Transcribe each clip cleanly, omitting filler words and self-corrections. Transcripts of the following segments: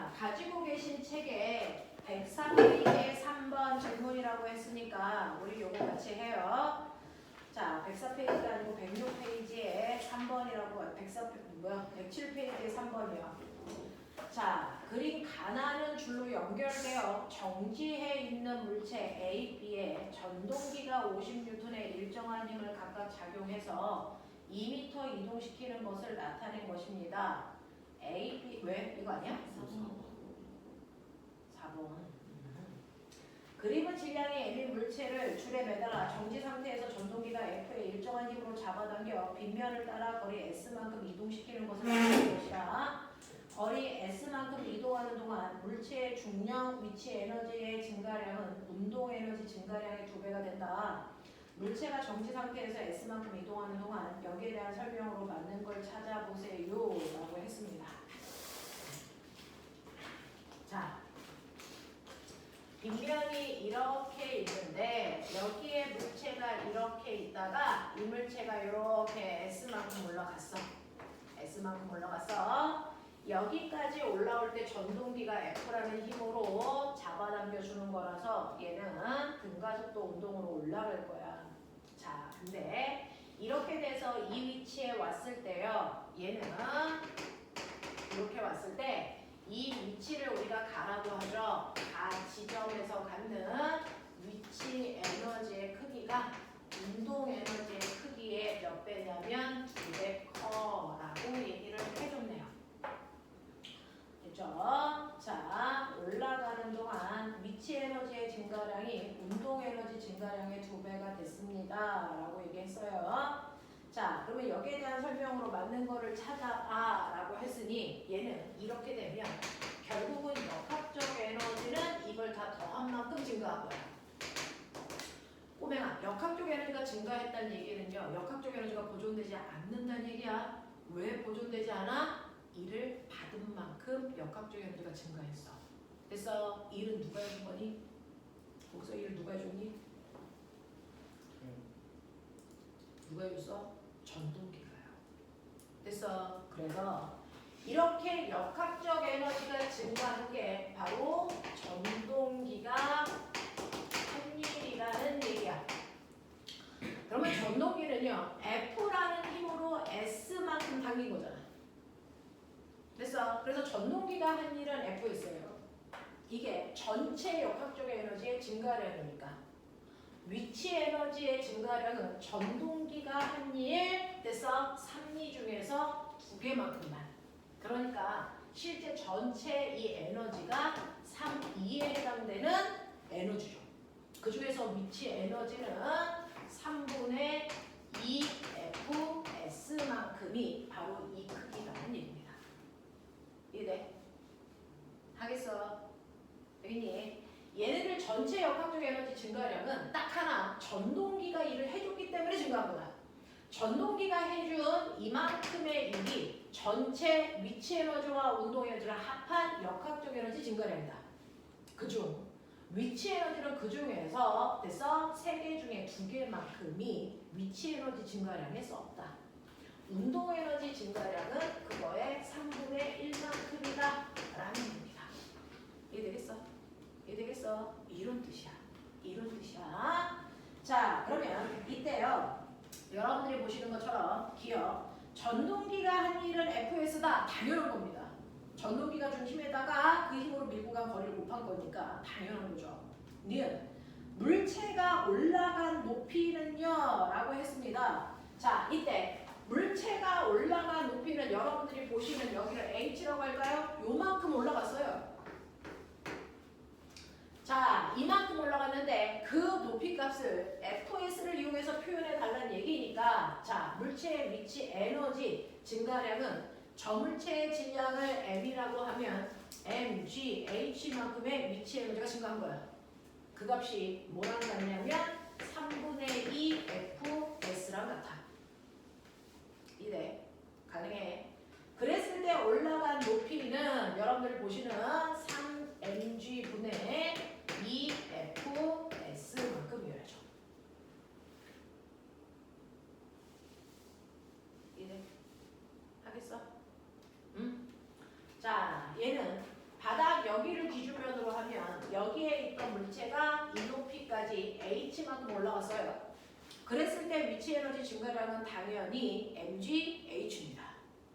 자, 가지고 계신 책에 104페이지에 3번 질문이라고 했으니까 우리 요거 같이 해요. 자, 104페이지가 아니고 106페이지에 3번이라고 107페이지에 3번이요. 자, 그린 가나는 줄로 연결되어 정지해 있는 물체 A, B에 전동기가 50N의 일정한 힘을 각각 작용해서 2m 이동시키는 것을 나타낸 것입니다. A, B, 왜? 이거 아니야? 4번. 그림은 질량이 M인 물체를 줄에 매달아 정지 상태에서 전동기가 F의 일정한 힘으로 잡아당겨 빗면을 따라 거리 S만큼 이동시키는 것을 나타낸 것이다. 거리 S만큼 이동하는 동안 물체의 중력, 위치 에너지의 증가량은 운동 에너지 증가량의 2배가 된다. 물체가 정지 상태에서 S만큼 이동하는 동안 여기에 대한 설명으로 맞는 걸 찾아보세요 라고 했습니다. 자, 빗면이 이렇게 있는데 여기에 물체가 이렇게 있다가 이 물체가 이렇게 S만큼 올라갔어. S만큼 올라갔어. 여기까지 올라올 때 전동기가 F라는 힘으로 잡아당겨 주는 거라서 얘는 등가속도 운동으로 올라갈 거야. 자, 근데 이렇게 돼서 이 위치에 왔을 때요. 얘는 이렇게 왔을 때 이 위치를 우리가 가라고 하죠. 가 지점에서 갖는 위치 에너지의 크기가 운동 에너지의 크기의 몇 배냐면 2배 커라고 얘기를 해줬네요. 됐죠? 자, 올라가는 동안 위치 에너지의 증가량이 운동 에너지 증가량의 2배가 됐습니다. 라고 얘기했어요. 자, 그러면 여기에 대한 설명으로 맞는 거를 찾아봐 라고 했으니 얘는 이렇게 되면 결국은 역학적 에너지는 이걸 다 더한 만큼 증가한 거야. 꼬맹아, 역학적 에너지가 증가했다는 얘기는요. 역학적 에너지가 보존되지 않는다는 얘기야. 왜 보존되지 않아? 일을 받은 만큼 역학적 에너지가 증가했어. 됐어? 일은 누가 해준 거니? 거기서 일을 누가 해줬니? 누가 해줬어? 전동기가요. 됐어? 그래서 이렇게 역학적 에너지가 증가하는 게 바로 전동기가 한 일이라는 얘기야. 그러면 전동기는요. F라는 힘으로 S만큼 당긴 거잖아. 됐어? 그래서 전동기가 한 일은 F였어요. 이게 전체 역학적 에너지의 증가량이니까 위치 에너지의 증가량은 전동기가 한 일, 됐어? 3리 중에서 2개만큼만. 그러니까 실제 전체 이 에너지가 3,2에 해당되는 에너지죠. 그 중에서 위치 에너지는 3분의 2FS만큼이 바로 이 크기라는 얘기입니다. 이해돼? 하겠어? 되겠니? 얘네들 전체 역학적 에너지 증가량은 딱 하나 전동기가 일을 해줬기 때문에 증가한 거다. 전동기가 해준 이만큼의 일이 전체 위치 에너지와 운동 에너지를 합한 역학적 에너지 증가량이다. 그중 위치 에너지는 그 중에서 됐어? 3개 중에 2개만큼이 위치 에너지 증가량에 썼다. 운동 에너지 증가량은 그거의 3분의 1만큼이다 라는 얘기입니다. 이해되겠어? 이해되겠어? 이런 뜻이야. 이런 뜻이야. 자, 그러면 이때요. 여러분들이 보시는 것처럼 기억. 전동기가 한 일은 FS다. 당연한 겁니다. 전동기가 준 힘에다가 그 힘으로 밀고 간 거리를 곱한 거니까 당연한 거죠. 니은 물체가 올라간 높이는요 라고 했습니다. 자, 이때 물체가 올라간 높이는 여러분들이 보시는 여기를 H라고 할까요? 요만큼 올라갔어요. 자, 이만큼 올라갔는데 그 높이 값을 FS를 이용해서 표현해 달라는 얘기니까 자, 물체의 위치 에너지 증가량은 저물체의 질량을 M이라고 하면 mgH만큼의 위치 에너지가 증가한 거야. 그 값이 뭐랑 같냐면 3분의 2 FS랑 같아. 이래. 가능해. 그랬을 때 올라간 높이는 여러분들이 보시는 3mg분의 2fs만큼이어야죠. 이해? 하겠어? 응? 자, 얘는 바닥 여기를 기준면으로 하면 여기에 있던 물체가 이 높이까지 h만큼 올라갔어요. 그랬을 때 위치 에너지 증가량은 당연히 mgh입니다.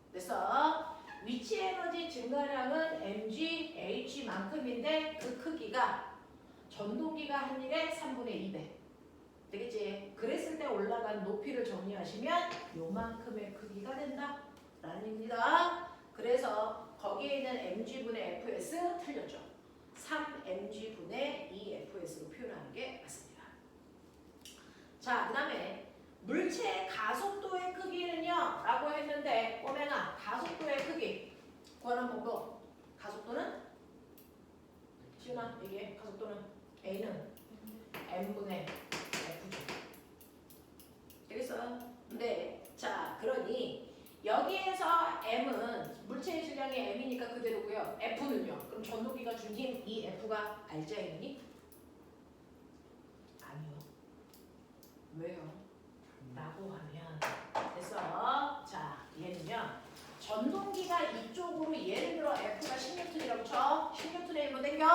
그래서 위치 에너지 증가량은 mgh만큼인데 그 크기가 전동기가 한 일의 3분의 2배. 되겠지? 그랬을 때 올라간 높이를 정리하시면 요만큼의 크기가 된다. 라는 얘기입니다. 그래서 거기에 있는 mg분의 fs 틀렸죠. 3mg분의 2fs로 표현하는 게 맞습니다. 자, 그 다음에 물체의 가속도의 크기는요 라고 했는데 꼬맹아 가속도의 크기 구하는 방법. 가속도는 시은아 얘기해. 가속도는 A는 m분의 F죠. 되겠어요? 네. 자, 그러니 여기에서 M은 물체의 질량이 M이니까 그대로고요. F는요. 그럼 전동기가 준 힘 이 F가 알자 힘이니? 아니요. 왜요? 라고 하면 그래서 자, 얘는요. 전동기가 이쪽으로 예를 들어 F가 10N이라고 쳐. 10N의 힘을 땡겨.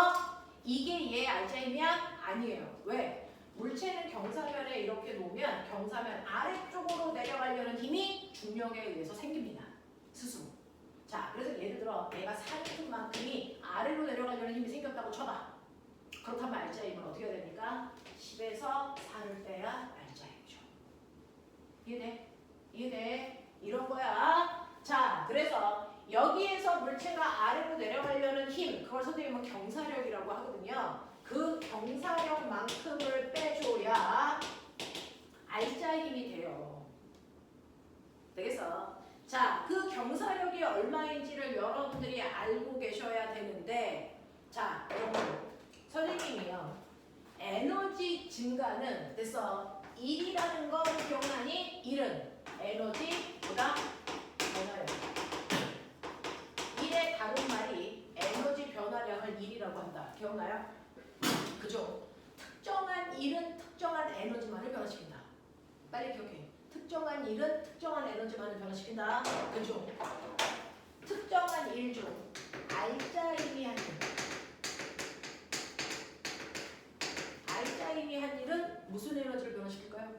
이게 얘 알자 힘이야? 아니에요. 왜? 물체는 경사면에 이렇게 놓으면 경사면 아래쪽으로 내려가려는 힘이 중력에 의해서 생깁니다. 스스로. 자, 그래서 예를 들어 내가 4N만큼이 아래로 내려가려는 힘이 생겼다고 쳐봐. 그렇다면 알자 힘은 어떻게 해야 됩니까? 10에서 4를 빼야 알자 힘이죠. 이해돼? 이해돼? 이런 거야. 자, 그래서 여기에서 물체가 아래로 내려가려는 힘, 그걸 선생님은 경사력이라고 하거든요. 그 경사력만큼을 빼줘야 알자 힘이 돼요. 되겠어? 자, 그 경사력이 얼마인지를 여러분들이 알고 계셔야 되는데, 자, 여러분, 선생님이요. 에너지 증가는 됐어. 1이라는 거 기억나니? 1은 에너지보다 변화량. 1의 다른 말이 에너지 변화량을 1이라고 한다. 기억나요? 그죠? 특정한 일은 특정한 에너지만을 변화시킨다. 빨리 기억해. 특정한 일은 특정한 에너지만을 변화시킨다. 그죠? 특정한 일 중 알자 힘이 한 일. 알자 힘이 한 일은 무슨 에너지를 변화시킬까요?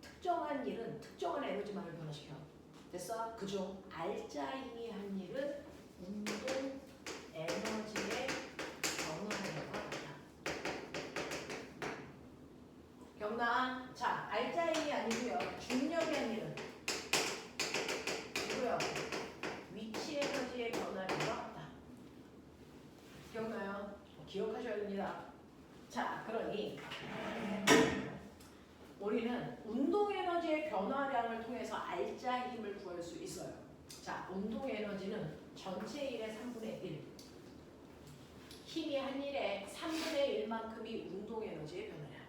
특정한 일은 특정한 에너지만을 변화시켜. 됐어? 그죠? 알자 힘이 한 일은 운동 에너지의 변화량과 같다. 기억나? 자, 알자 힘이 아니고요. 중력이 한 일은 누구요? 위치 에너지의 변화량과 같다. 기억나요? 기억하셔야 됩니다. 자, 그러니 우리는 운동 에너지의 변화량을 통해서 알자 힘을 구할 수 있어요. 자, 운동 에너지는 전체 일의 3분의 1. 힘이 한 일의 3분의 1만큼이 운동 에너지의 변화량.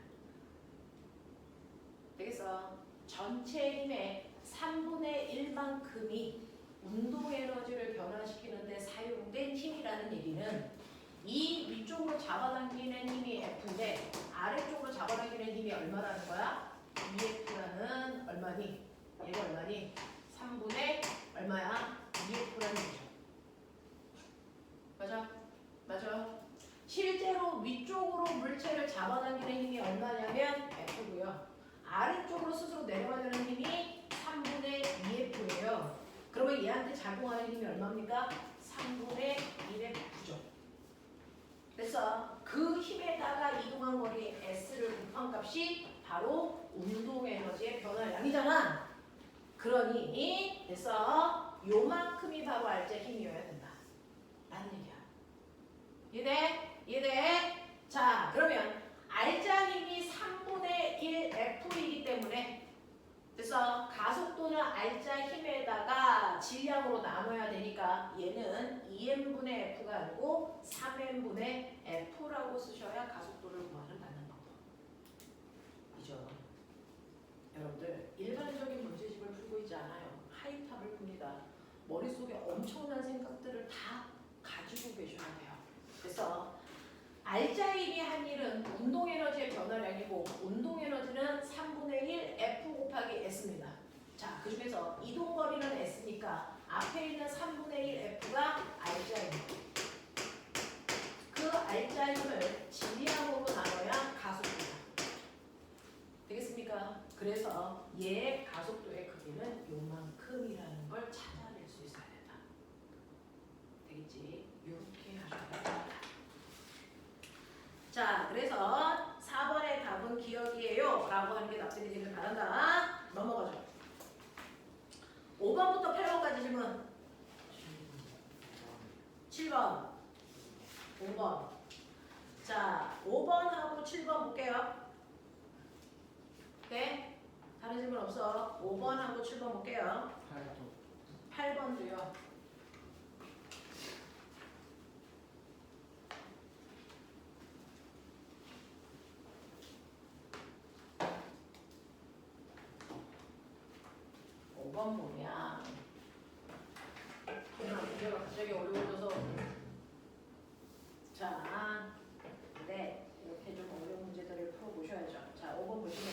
되겠어? 전체 힘의 3분의 1만큼이 운동 에너지를 변화시키는데 사용된 힘이라는 얘기는 이 위쪽으로 잡아당기는 힘이 F인데 아래쪽으로 잡아당기는 힘이 얼마라는 거야? EF라는 얼마니? 얘가 얼마니? 3분의 얼마야? EF라는 거죠. 맞아? 맞아. 실제로 위쪽으로 물체를 잡아당기는 힘이 얼마냐면 F고요. 아래쪽으로 스스로 내려가려는 힘이 3분의 2F예요. 그러면 얘한테 작용하는 힘이 얼마입니까? 3분의 1의 F죠. 그래서 그 힘에다가 이동한 거리 S를 곱한 값이 바로 운동 에너지의 변화량이잖아. 그러니 그래서 요만큼이 바로 알자 힘이어야 된다. 라는 얘기야. 이해돼? 이해돼? 자, 그러면 알자 힘이 3분의 1 F이기 때문에 그래서 가속도는 알자 힘에다가 질량으로 나눠야 되니까 얘는 2m분의 F가 아니고 3m분의 F라고 쓰셔야 가속도를 구하는 맞는 방법이죠. 여러분들 일반적인 문제집을 풀고 있지 않아요. 하이탑을 풉니다. 머릿속에 엄청난 생각들을 다 가지고 계셔야 돼요. 그래서 알자 힘이 한 일은 운동 에너지의 변화량이고 운동 에너지는 3분의 1 F 곱하기 S입니다. 자, 그 중에서 이동 거리는 S니까 앞에 있는 3분의 1 F가 알자 힘. 찾아낼 수 있어야 된다. 되겠지? 이렇게 하셔야 됩니다. 자, 그래서 4번의 답은 기억이에요 라고 하는 게 납득이 되길 바란다. 넘어가죠. 5번부터 8번까지 질문. 7번, 5번. 자, 5번하고 7번 볼게요. 네? 다른 질문 없어. 5번하고 7번 볼게요. 8번도요. 보면 문제가 갑자기 어려워져서 자, 네 이렇게 좀 어려운 문제들을 풀어보셔야죠. 자, 5번 보시면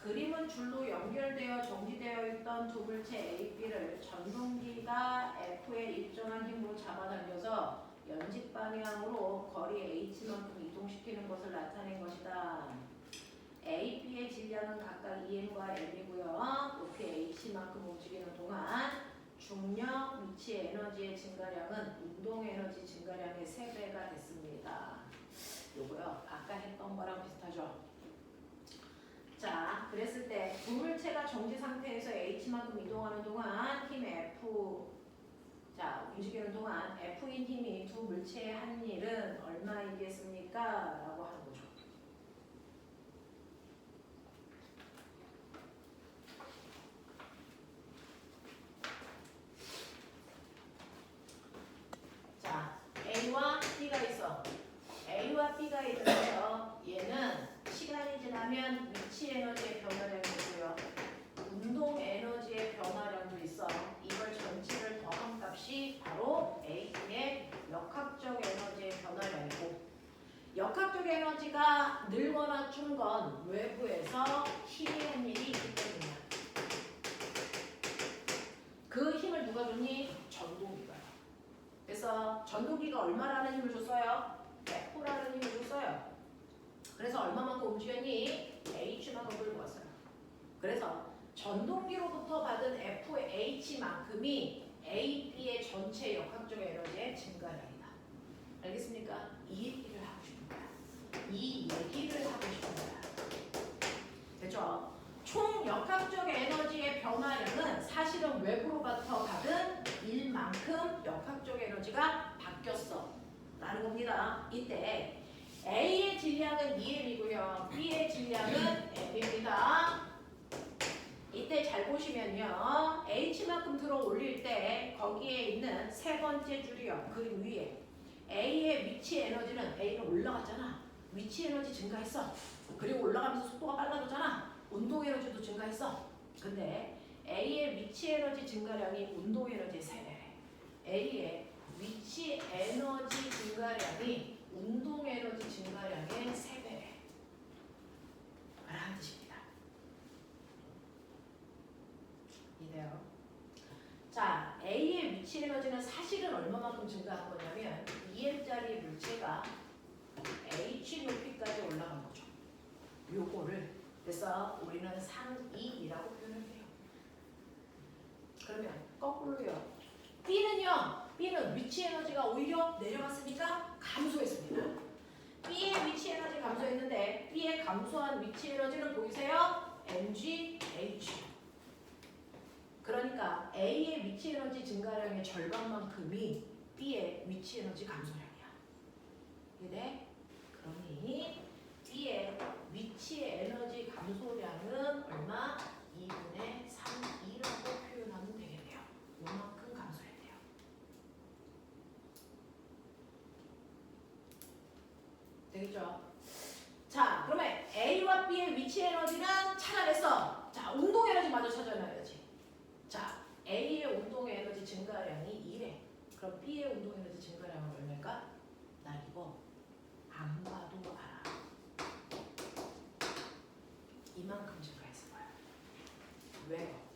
그림은 줄로 연결되어 정지되어 있던 두 물체 A, B를 전동기가 F의 일정한 힘으로 잡아당겨서 연직 방향으로 거리 H만큼 이동시키는 것을 나타낸 것이다. A, B의 질량은 각각 EM과 M이고요. 높이 H만큼 움직이는 동안 중력, 위치 에너지의 증가량은 운동 에너지 증가량의 3배가 됐습니다. 요거요. 아까 했던 거랑 비슷하죠. 자, 그랬을 때 두 물체가 정지 상태에서 H만큼 이동하는 동안 힘 F, 자 움직이는 동안 F인 힘이 두 물체의 한 일은 얼마이겠습니까? 라고 하는 거죠. 자, A와 B가 있어. A와 B가 있는데요. 얘는 시간이 지나면 위치 에너지의 변화량이 있고요. 운동 에너지의 변화량도 있어. 이걸 전체를 더한 값이 바로 A의 역학적 에너지의 변화량이고, 역학적 에너지가 늘거나 준 건 외부에서 힘이 한 일이 있기 때문이야. 그 힘을 누가 줬니? 전동기가요. 그래서 전동기가 얼마라는 힘을 줬어요? F라는 힘을 줬어요. 그래서 얼마만큼 움직였니? H만큼 끌고 왔어요. 그래서 전동기로부터 받은 FH만큼이 A, B의 전체 역학적 에너지의 증가량이다. 알겠습니까? 이 얘기를 하고 싶은 거야. 이 얘기를 하고 싶은 거야. 됐죠? 총 역학적 에너지의 변화량은 사실은 외부로부터 받은 일만큼 역학적 에너지가 바뀌었어 라는 겁니다. 이때 A의 질량은 EM이고요. B의 질량은 M입니다. 이때 잘 보시면요. H만큼 들어 올릴 때 거기에 있는 세 번째 줄이요. 그림 위에 A의 위치 에너지는 A는 올라갔잖아. 위치 에너지 증가했어. 그리고 올라가면서 속도가 빨라졌잖아. 운동 에너지도 증가했어. 근데 A의 위치 에너지 증가량이 운동 에너지의 3배. A의 위치 에너지 증가량이 운동 에너지 증가량의 3배. 라는 뜻입니다. 이래요. 자, A의 위치 에너지는 사실은 얼마만큼 증가한 거냐면 EM짜리 물체가 H 높이까지 올라간 거죠. 요거를 그래서 우리는 상이라고 표현을 해요. 그러면 거꾸로요. B는 위치 에너지가 오히려 내려갔으니까 감소했습니다. B의 위치 에너지 감소했는데 B의 감소한 위치 에너지는 보이세요? mgh. 그러니까 A의 위치 에너지 증가량의 절반만큼이 B의 위치 에너지 감소량이야. 이해돼? 그러니 B의 위치 에너지 감소량은 얼마? 2분의 3이라고 표현하면 되겠네요. 요만큼 감소해야 돼요. 되겠죠? 자, 그러면 A와 B의 위치 에너지는 찾아냈어. 자, 운동 에너지 마저 찾아놔야지. 자, A의 운동 에너지 증가량이 2래. 그럼 B의 운동 에너지 증가량은 얼마일까? 나 이거 안 봐도 알아. 이만큼 증가했을 거야. 왜요?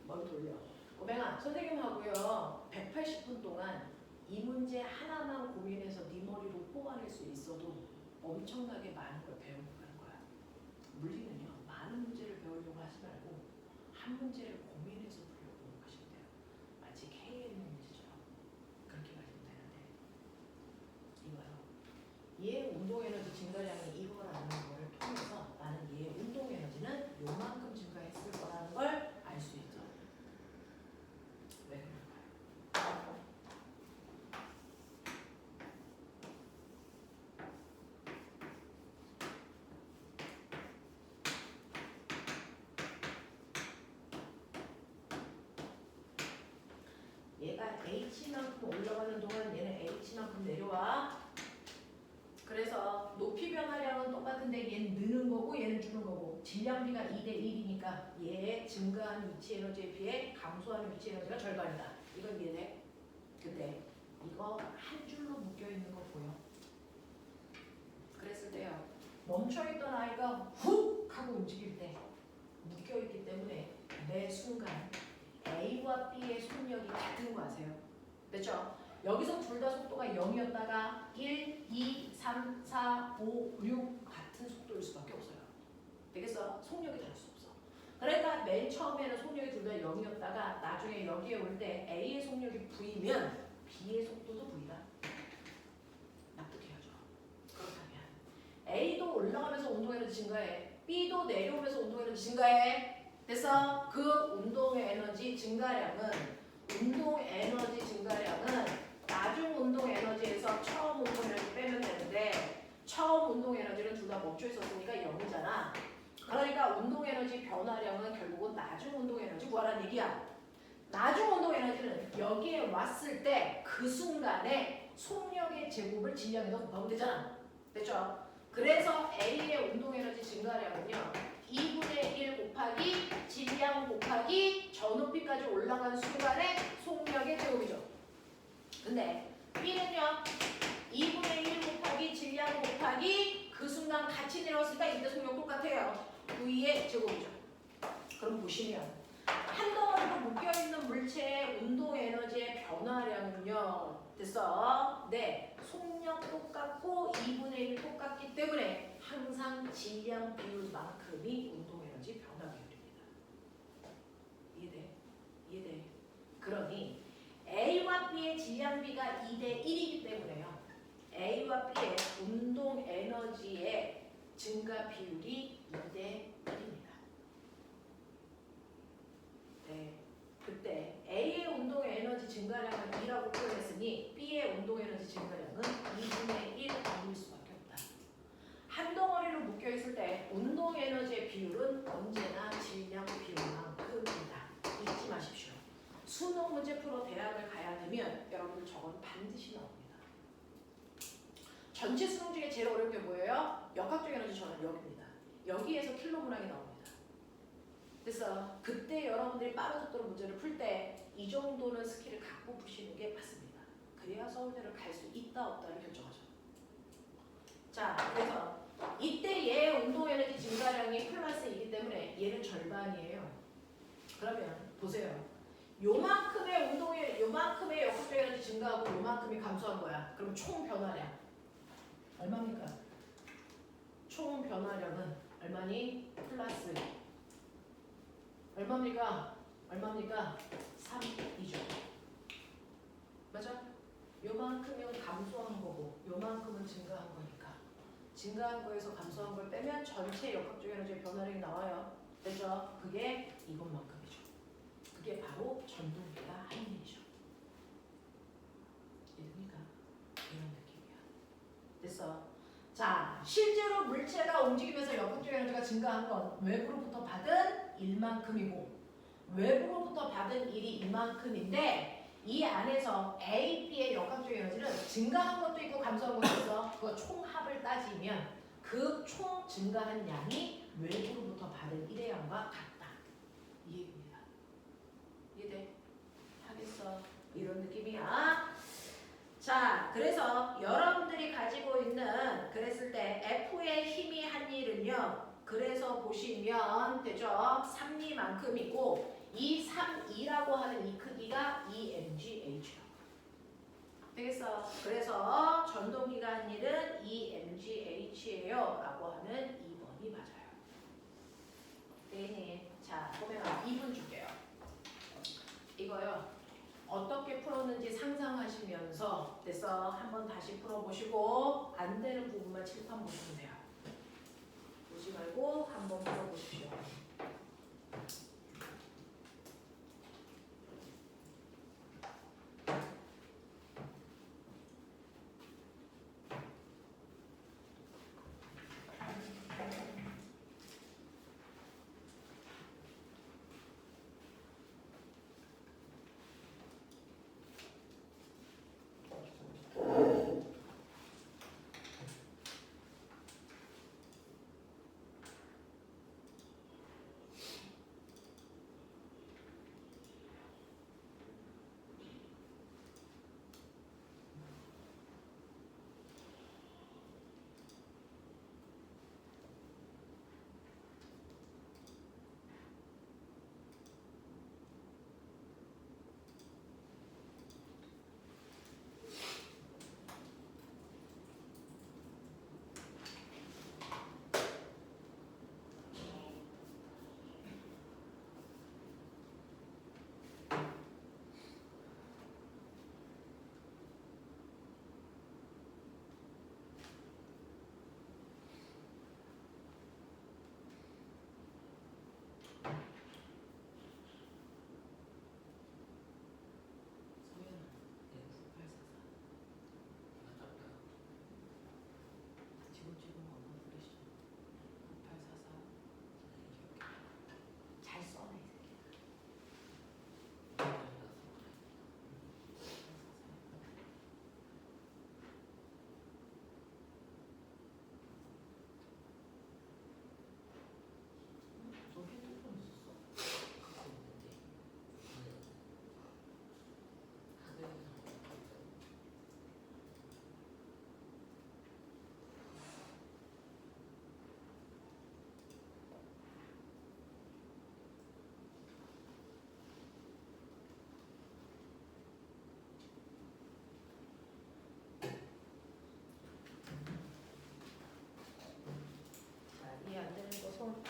머리 돌려. 오맹아, 선생님하고요 180분 동안 이 문제 하나만 고민해서 네 머리로 뽑아낼 수 있어도 엄청나게 많은 걸 배우고 가는 거야. 물리는요 많은 문제를 배우려고 하지 말고 한 문제를 고민해서 풀려고 하시면 돼요. 마치 KN 문제처럼 그렇게 가시면 되는데 이거요. 얘 운동 에너지 증가량이 이거라는 걸 통해서 나는 얘 운동 에너지는 요만큼 증가했을 거라는 걸 알 수 있죠. 왜 그럴까요? 얘가 H만큼 올라가는 동안 얘는 H만큼 내려와. 그래서 높이 변화량은 똑같은데 얘는 느는 거고 얘는 주는 거고 질량비가 2대 1이니까 얘 증가한 위치 에너지에 비해 감소하는 위치 에너지가 절반이다. 이건 이해돼? 근데 이거 한 줄로 묶여 있는 거 보여? 그랬을 때요. 멈춰있던 아이가 훅 하고 움직일 때 묶여 있기 때문에 매 순간 A와 B의 속력이 같은 거 아세요? 됐죠? 여기서 둘 다 속도가 0이었다가 1, 2, 3, 4, 5, 6 같은 속도일 수밖에 없어요. 되겠어? 속력이 다를 수 없어. 그러니까 맨 처음에는 속력이 둘 다 0이었다가 나중에 여기에 올 때 A의 속력이 V면 B의 속도도 V다. 납득해야죠. 그렇다면 A도 올라가면서 운동에너지 증가해. B도 내려오면서 운동에너지 증가해. 됐어? 그 운동의 에너지 증가량은 나중 운동 에너지에서 처음 운동 에너지 빼면 되는데 처음 운동 에너지는 둘 다 멈춰 있었으니까 0이잖아. 그러니까 운동 에너지 변화량은 결국은 나중 운동 에너지 구하라는 얘기야. 나중 운동 에너지는 여기에 왔을 때 그 순간에 속력의 제곱을 질량에서 곱하면 되잖아. 됐죠? 그래서 A의 운동 에너지 증가량은요. 2분의 1 곱하기 질량 곱하기 저 높이까지 올라간 순간에 속력의 제곱이죠. 근데 B는요. 2분의 1 곱하기 질량 곱하기 그 순간 같이 내려왔으니까 이때 속력 똑같아요. V의 제곱이죠. 그럼 보시면 한 덩어리로 묶여있는 물체의 운동 에너지의 변화량은요. 됐어? 네. 속력 똑같고 2분의 1 똑같기 때문에 항상 질량 비율만큼이 운동 에너지 변화 비율입니다. 이해돼? 이해돼? 그러니 A와 B의 질량비가 2대 1이기 때문에요. A와 B의 운동 에너지의 증가 비율이 2대 1입니다. 네. 그때 A의 운동 에너지 증가량은 2라고 표현했으니 B의 운동 에너지 증가량은 2분의 1일 수밖에 없다. 한 덩어리로 묶여 있을 때 운동 에너지의 비율은 언제나 질량 비율만큼이다. 잊지 마십시오. 수능 문제 풀어 대학을 가야 되면 여러분들 저건 반드시 나옵니다. 전체 수능 중에 제일 어려운 게 뭐예요? 역학적 에너지 전환 여기입니다. 여기에서 킬로 문항이 나옵니다. 그래서 그때 여러분들이 빠른 속도로 문제를 풀 때 이 정도는 스킬을 갖고 푸시는 게 맞습니다. 그래야 서울대를 갈 수 있다 없다를 결정하죠. 자, 그래서 이때 얘 운동 에너지 증가량이 플러스이기 때문에 얘는 절반이에요. 그러면 보세요. 요만큼의 역학적 에너지 증가하고 요만큼이 감소한 거야. 그럼 총 변화량 얼마입니까? 총 변화량은 얼마니? 플러스 얼마입니까? 3이죠. 맞아? 요만큼은 감소한 거고 요만큼은 증가한 거니까 증가한 거에서 감소한 걸 빼면 전체 역학적 에너지의 변화량이 나와요. 됐죠? 그게 이것만큼이죠. 그게 바로 전동기가 하는 일이죠. 이해됩니까? 이런 느낌이야. 됐어? 자, 실제로 물체가 움직이면서 역학적 에너지가 증가한 건 외부로부터 받은 일만큼이고 외부로부터 받은 일이 이만큼인데 이 안에서 A, B의 역학적 에너지는 증가한 것도 있고 감소한 것도 있어. 그 총합을 따지면 그 총 증가한 양이 외부로부터 받은 일의 양과 같다. 이 얘기입니다. 이해돼? 하겠어? 이런 느낌이야. 자, 그래서 여러분들이 가지고 있는 그랬을 때 F의 힘이 한 일은요. 그래서 보시면 되죠. 3리만큼이고 이 3이라고 하는 이 크기가 EMGH요. 되겠어? 그래서 전동기가 한 일은 EMGH예요 라고 하는 2번이 맞아요. 네. 자, 보면 2분 줄게요. 이거요. 어떻게 풀었는지 상상하시면서 됐어. 한번 다시 풀어보시고 안 되는 부분만 칠판 보시면 돼요. 보지 말고 한번 풀어보십시오. 잘 써내. 너 핸드폰 있었어? 자, 이해 안 되는 거 손.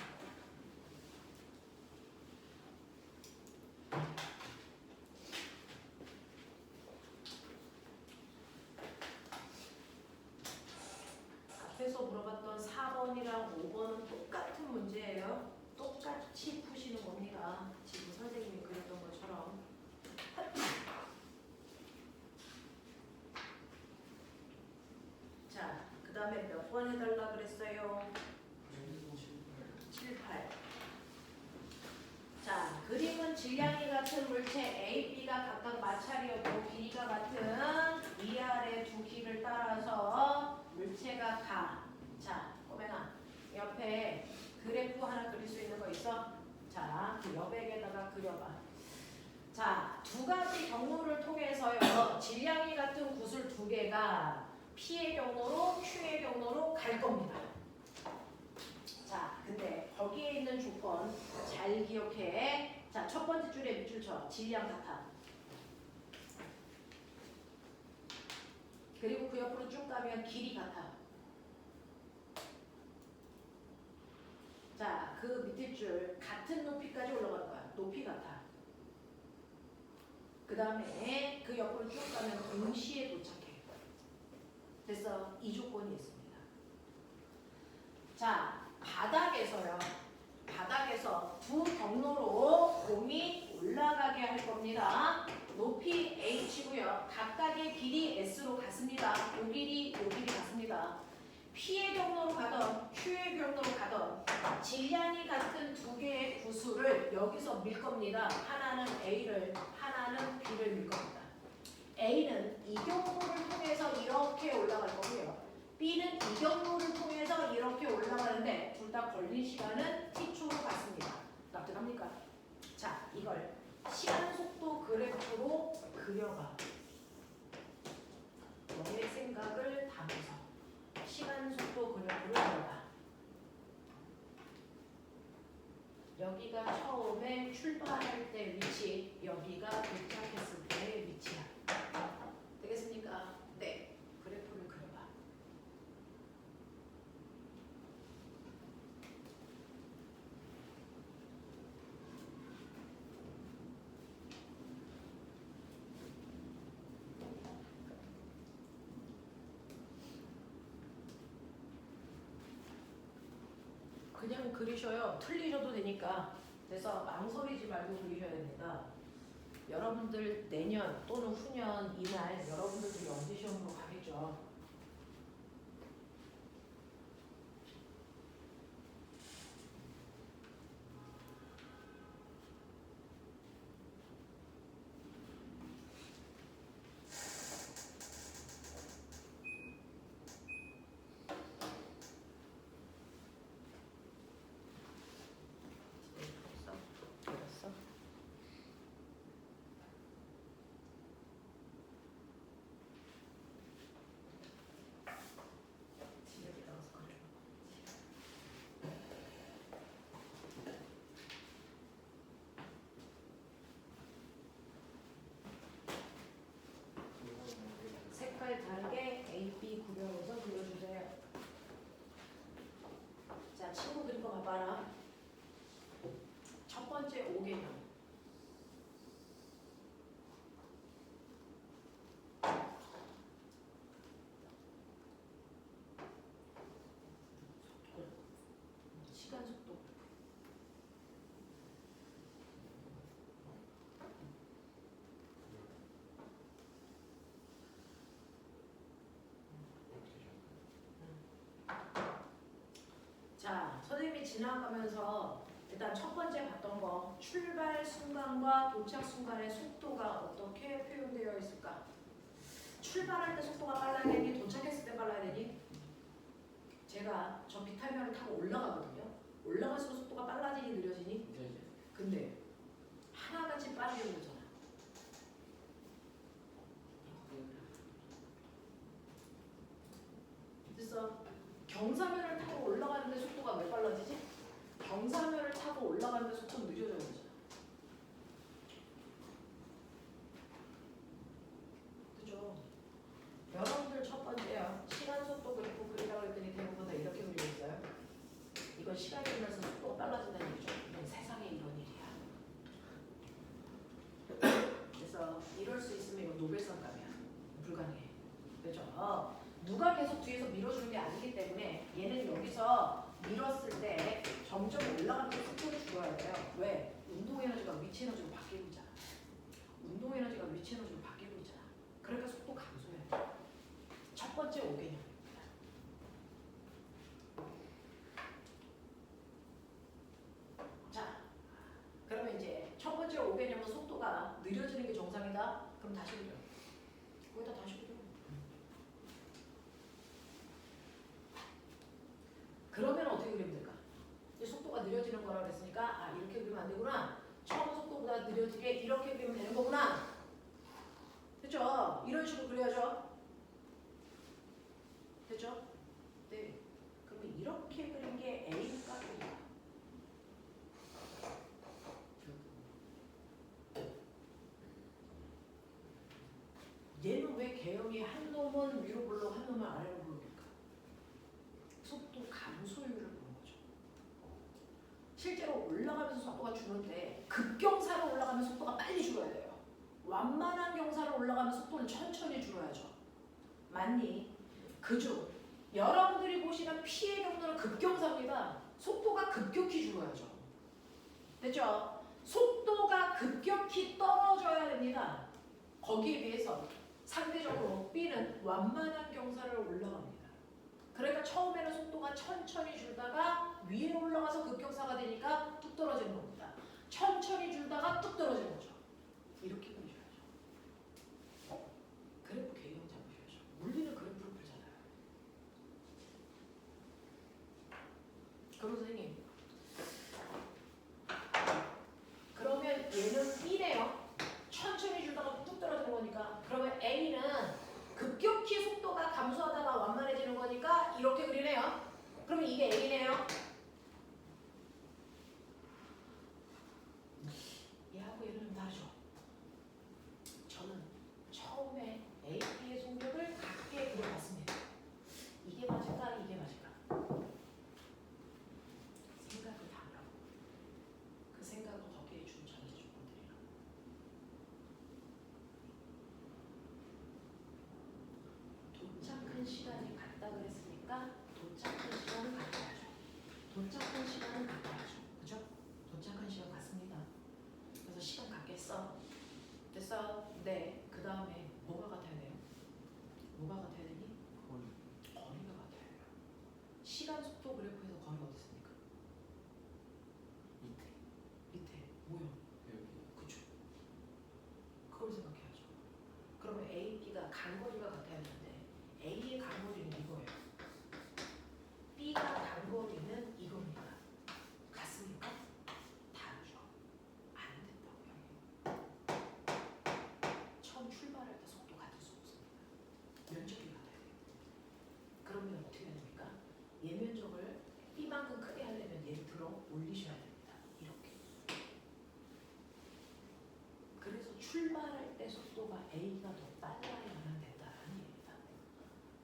앞에서 물어봤던 4번이랑 5번은 똑같은 문제예요. 똑같이 푸시는 겁니다. 지금 선생님이 그렸던 것처럼. 자, 그 다음에 몇 번 해달라 그랬어요? 7, 8. 자, 그림은 질량이 같은 물체 A, B가 각각 마찰이었고 길이가 같은 위아래 두 길을 따라서 물체가 가. 자, 꼬매나 옆에 그래프 하나 그릴 수 있는 거 있어? 자, 그 여백에다가 그려봐. 자, 두 가지 경로를 통해서요. 질량이 같은 구슬 두 개가 P의 경로로 Q의 경로로 갈 겁니다. 자, 근데 거기에 있는 조건 잘 기억해. 자, 첫 번째 줄에 밑줄 쳐. 질량 같아. 그리고 그 옆으로 쭉 가면 길이 같아. 자, 그 밑에 줄 같은 높이까지 올라가는 거야. 높이 같아. 그 다음에 그 옆으로 쭉 가면 동시에 도착해. 됐어. 이 조건이 있습니다. 자, 바닥에서요. 바닥에서 두 경로로 공이 올라가게 할 겁니다. 높이 h고요. 각각의 길이 s로 갔습니다. 요 길이 갔습니다. P의 경로로 가던 Q의 경로로 가던 질량이 같은 두 개의 구슬을 여기서 밀 겁니다. 하나는 A를, 하나는 B를 밀 겁니다. A는 이 경로를 통해서 이렇게 올라갈 거고요. B는 이 경로를 통해서 이렇게 올라가는데 둘 다 걸린 시간은 t초로 같습니다. 납득합니까? 자, 이걸 시간 속도 그래프로 그려봐. 너의 생각을 담아서 시간 속도 그래프를 그려봐. 여기가 처음에 출발할 때 위치, 여기가 도착했을 때의 위치야. 되겠습니까? 네. 그래프를 그려봐. 그리셔요. 틀리셔도 되니까. 그래서 망설이지 말고 그리셔야 됩니다. 여러분들 내년 또는 후년 이날 여러분들도 연기시험으로 가겠죠. 그랬어? 집에 들어가서 그래. 색깔 다르게 A, B 구별해서 그려주세요. 자, 친구 그린 거 봐봐라. 첫 번째 5개념. 시간 속도. 자, 선생님이 지나가면서 일단 첫 번째 봤던 거 출발 순간과 도착 순간의 속도가 어떻게 표현되어 있을까? 출발할 때 속도가 빨라야 되니 도착했을 때 빨라야 되니? 제가 저 비탈면을 타고 올라가거든요. 올라갈수록 속도가 빨라지니 느려지니? 근데 하나같이 빠르게 오잖아. 그래서 경사면을 타고 올라가는데 속도가 왜 빨라지지? 경사면을 타고 올라가는데 속도는 느려져야 되잖아. 그죠? 여러분들 첫 번째요. 시간 속도 그래프 그리라고 했더니 대부분 다 이렇게 그리고 있어요. 이건 시간이 지나서 속도가 빨라진다는 얘기죠. 이건 세상에 이런 일이야. 그래서 이럴 수 있으면 이건 노벨상감이야. 불가능해. 그죠? 누가 계속 뒤에서 밀어주는 게 아니기 때문에 얘는 여기서 밀었을 때 점점 올라가면서 속도를 줄여야 돼요. 왜? 운동 에너지가 위치 에너지로 바뀌고 있잖아. 운동 에너지가 위치 에너지로 바뀌고 있잖아. 그러니까 속도 감소해야 돼. 첫 번째 5개념입니다. 자, 그러면 이제 첫 번째 5개념은 속도가 느려지는 게 정상이다. 그럼 다시 그려. 거기다 다시 그려. 그러면 어떻게 그리면 될까? 이제 속도가 느려지는 거라고 했으니까 아 이렇게 그리면 안 되구나. 처음 속도보다 느려지게 이렇게 그리면 되는 거구나. 그죠? 이런 식으로 그려야죠. 됐죠? 네. 그러면 이렇게 그린 게 A일까? B일까? 얘는 왜 개형이 한 놈은 위로 불러 한 놈은 아래로 부르니까? 속도 감소율을 보는 거죠. 실제로 올라가면서 속도가 주는데 급경사로 올라가면 속도가 빨리 줄어야 돼요. 완만한 경사로 올라가면 속도는 천천히 줄어야죠. 맞니? 그죠? 여러분들이 보시는 피해 경로는 급경사입니다. 속도가 급격히 줄어야죠. 됐죠? 속도가 급격히 떨어져야 됩니다. 거기에 비해서 상대적으로 B는 완만한 경사를 올라갑니다. 그러니까 처음에는 속도가 천천히 줄다가 위에 올라가서 급경사가 되니까 뚝 떨어지는 겁니다. 천천히 줄다가 뚝 떨어지는 거죠. 이렇게 그리셔야죠. 그래프 개형 잡으셔야죠. 물리는 그래프를 풀잖아요. 그럼 선생님, 그러면 얘는 B네요. 천천히 줄다가 뚝 떨어지는 거니까. 그러면 A는 급격히 속도가 감소하다가 완만해지는 거니까 이렇게 그리네요. 그러면 이게 A네요. 얘하고 얘는 좀 다르죠. 저는 처음에 A, B의 속력을 같게 그려봤습니다. 이게 맞을까? 이게 맞을까? 생각을 다 하라고. 그 생각을 거기에 준 전제 조건들이라고. 도착한 시간이 같다 그랬으니까 도착한 시간을 같아야죠. 도착한 시간은 같아야죠. 그죠? 도착한 시간 같습니다. 그래서 시간 같겠어. 됐어? 네. 그 다음에 뭐가 같아야 돼요? 뭐가 같아야 되니? 거리가 같아야 돼요. 시간 속도 그래프에서 거리가 어디 있습니까? 밑에. 뭐요? 그죠? 그걸 생각해야죠. 그러면 A, B가 간거리가 같아야 되는데 A의 간거리는 이거예요. B가 간거리는 이겁니다. 같습니까? 다르죠. 안 된다고요. 처음 출발할 때 속도 같을 수 없습니다. 면적이 같아야 돼요. 그러면 어떻게 해야 됩니까? 얘 면적을 B만큼 크게 하려면 얘를 들어 올리셔야 됩니다. 이렇게. 그래서 출발할 때 속도가 A가 더 빨라야만 된다는 얘기입니다.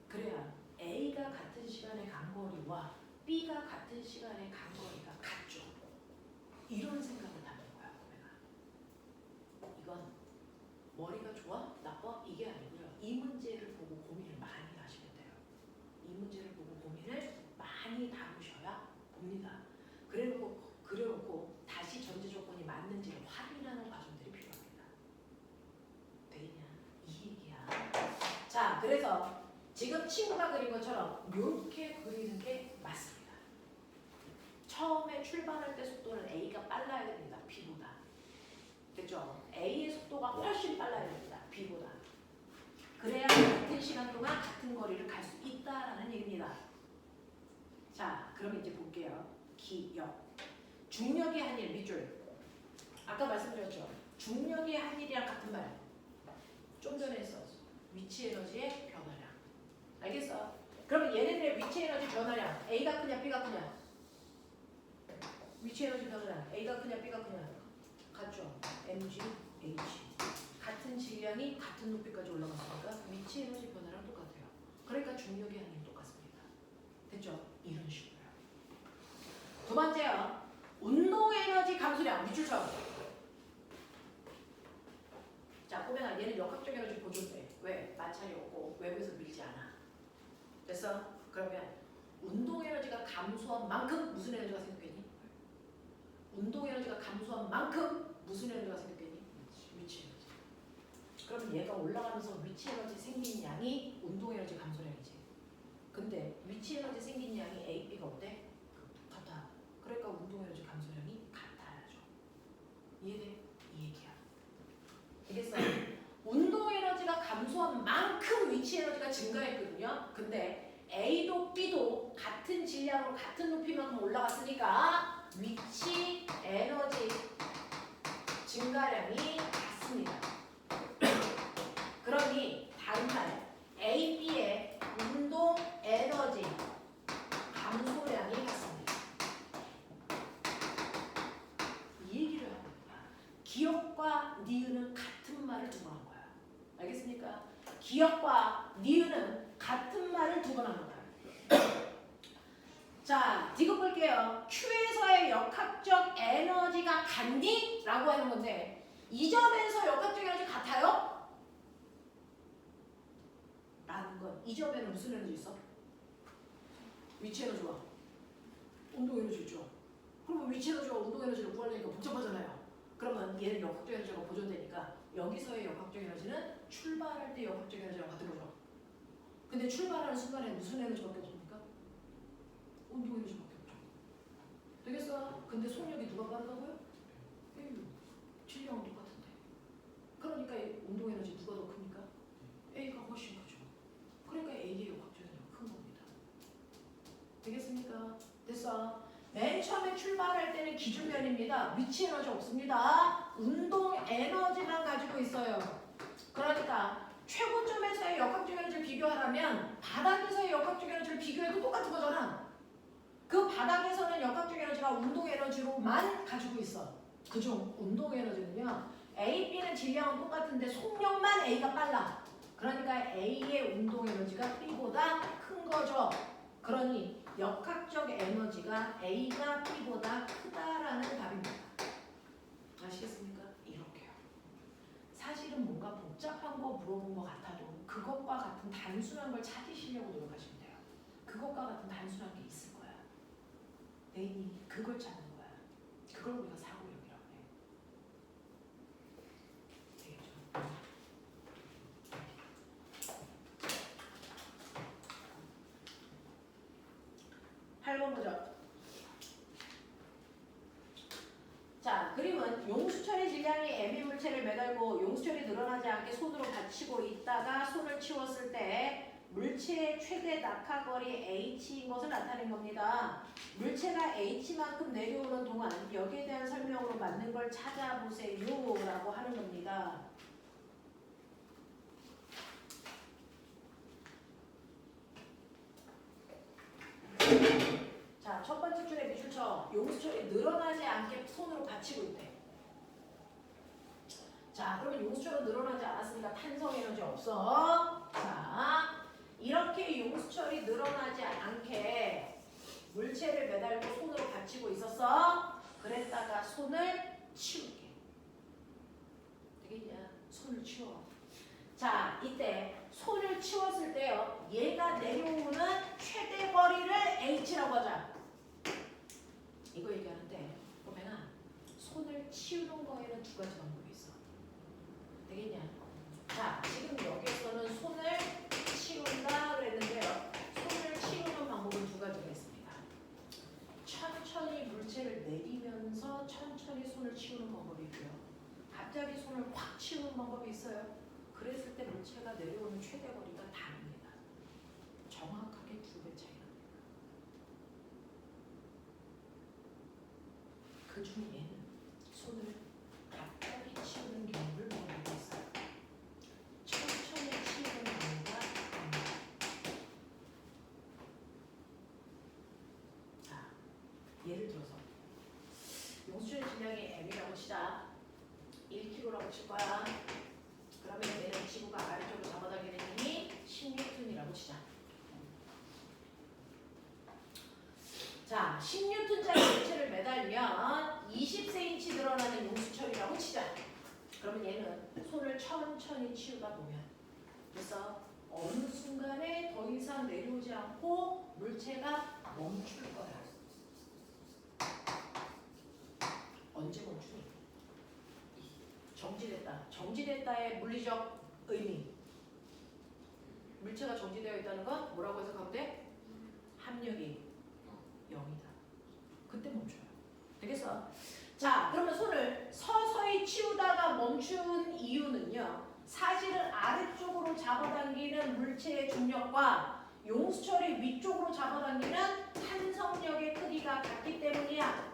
그래야 A가 같은 시간에 간 거리와 B가 같은 시간에 간 거리가 같죠. 이런 생각을 하는 거야, 내가. 이건 머리가 좋아? 나빠? 이게 아니고요. 이 문제를 보고 고민을 많이 하시면 돼요. 이 문제를 보고 고민을 많이 다루셔야 봅니다. 그래놓고 다시 전제 조건이 맞는지를 확인하는 과정들이 필요합니다. 되겠냐? 이 얘기야. 자, 그래서 지금 친구가 그린 것처럼 이렇게 그리는 게 맞습니다. 처음에 출발할 때 속도는 A가 빨라야 됩니다. B보다. 됐죠? A의 속도가 훨씬 빨라야 됩니다. B보다. 그래야 같은 시간 동안 같은 거리를 갈 수 있다라는 얘기입니다. 자, 그럼 이제 볼게요. 기역. 중력의 한일 밑줄. 아까 말씀드렸죠? 중력의 한일이랑 같은 말. 좀 전에 했었어. 위치 에너지의 변화량. 알겠어? 그러면 얘네들의 위치 에너지 변화량 A가 크냐 B가 크냐? 위치 에너지 변화량 A가 크냐 B가 크냐? 같죠? mg, h. 같은 질량이 같은 높이까지 올라갔으니까 위치 에너지 변화량 똑같아요. 그러니까 중력의 한이 똑같습니다. 됐죠? 이런 식으로요. 두 번째요. 운동 에너지 감소량 밑줄처럼. 자, 보면 얘는 역학적 에너지 보존돼. 왜? 마찰이 없고 외부에서 밀지 않아. 됐어? 그러면 운동 에너지가 감소한 만큼 무슨 에너지가 생겼겠니? 운동 에너지가 감소한 만큼 무슨 에너지가 생겼겠니? 위치 에너지. 그러면 얘가 올라가면서 위치 에너지 생긴 양이 운동 에너지 감소량이지. 근데 위치 에너지 생긴 양이 A, B가 어때? 같아. 그러니까 운동 에너지 감소량이 같아야죠. 이해돼? 이 얘기야. 알겠어? 운동 에너지가 감소한 만큼 위치 에너지가 증가했거든요. 근데 A도 B도 같은 질량으로 같은 높이만큼 올라갔으니까 위치 에너지 증가량이 같습니다. 그러니 다른 말 A, B의 운동 에너지 감소량이 같습니다. 이 얘기를 하는 거야. 기역과 니은은 같은 말을 두 번 한 거야. 알겠습니까? 기역과 니은은 같은 말을 두 번 한 거야. 자, 지금 볼게요. Q에서의 역학적 에너지가 같니? 라고 하는 건데 이 점에서 역학적 에너지 같아요? 라는 건 이 점에는 무슨 에너지 있어? 위치 에너지와 운동 에너지 있죠. 그러면 위치 에너지와 운동 에너지를 구하려니까 복잡하잖아요. 그러면 얘는 역학적 에너지가 보존되니까 여기서의 역학적 에너지는 출발할 때 역학적 에너지랑 같은 거죠. 근데 출발하는 순간에 무슨 에너지밖에 없습니까? 운동 에너지밖에 없죠. 되겠어? 근데 속력이 누가 빠르다고요? A요. 질량은 똑같은데. 그러니까 운동 에너지 누가 더 큽니까? A가 훨씬 크죠. 그러니까 A의 역학적 에너지가 큰 겁니다. 되겠습니까? 됐어? 맨 처음에 출발할 때는 기준면입니다. 위치 에너지 없습니다. 운동 에너지만 가지고 있어요. 그러니까 최고점에서의 역학적 에너지를 비교하라면 바닥에서의 역학적 에너지를 비교해도 똑같은 거잖아. 그 바닥에서는 역학적 에너지가 운동 에너지로만 가지고 있어. 그중 운동 에너지는요. A, B는 질량은 똑같은데 속력만 A가 빨라. 그러니까 A의 운동 에너지가 B보다 큰 거죠. 그러니 역학적 에너지가 A가 B보다 크다라는 답입니다. 아시겠습니까? 이렇게요. 사실은 뭔가 복잡한 거 물어본 것 같아도 그것과 같은 단순한 걸 찾으시려고 노력하시면 돼요. 그것과 같은 단순한 게 있을 거야. A님이 그걸 찾는 거야. 그걸 우리가 사고력이라고 해. 되겠죠? 8번 보죠. 자, 그림은 용수철의 질량이 M의 물체를 매달고 용수철이 늘어나지 않게 손으로 받치고 있다가 손을 치웠을 때 물체의 최대 낙하거리 H인 것을 나타낸 겁니다. 물체가 H만큼 내려오는 동안 여기에 대한 설명으로 맞는 걸 찾아보세요 라고 하는 겁니다. 자, 첫 번째 줄에 미줄쳐 용수철이 늘어나지 않게 손으로 받치고 있대. 자, 그러면 용수철은 늘어나지 않았으니까 탄성 에너지 없어. 자, 이렇게 용수철이 늘어나지 않게 물체를 매달고 손으로 받치고 있었어. 그랬다가 손을 치울게. 되겠냐? 손을 치워. 자, 이때 손을 치웠을 때요. 얘가 내려오는 최대 거리를 H라고 하자. 이거 얘기하는데 보면은 손을 치우는 거에는 두 가지 방법이 있어. 되겠냐? 자, 지금 여기에서는 손을 치운다 그랬는데요. 손을 치우는 방법은 두 가지가 있습니다. 천천히 물체를 내리면서 천천히 손을 치우는 방법이 있고요. 갑자기 손을 확 치우는 방법이 있어요. 그랬을 때 물체가 내려오는 최대 거리가 다릅니다. 정확하게 2배 차이 납니다. 그 중에 얘는 손을 갑자기 치우는 경우를 보여주고 있어요. 천천히 치우는 경우가 아닙니다. 자, 예를 들어서 용수철의 질량이 M이라고 치자. 1kg라고 칠 거야. 그러면 얘는 지구가 아래쪽으로 잡아당기는 힘이 10N이라고 치자. 자, 10N짜리 물체를 매달면 20cm 늘어나는 용수철이라고 치자. 그러면 얘는 손을 천천히 치우다 보면 그래서 어느 순간에 더 이상 내려오지 않고 물체가 멈출 거야. 언제 멈추니? 정지됐다. 정지됐다의 물리적 의미. 물체가 정지되어 있다는 건 뭐라고 해석하면 돼? 합력이 0이다. 그때 멈춰요. 되겠어? 자, 그러면 손을 서서히 치우다가 멈춘 이유는요. 사실은 아래쪽으로 잡아당기는 물체의 중력과 용수철이 위쪽으로 잡아당기는 탄성력의 크기가 같기 때문이야.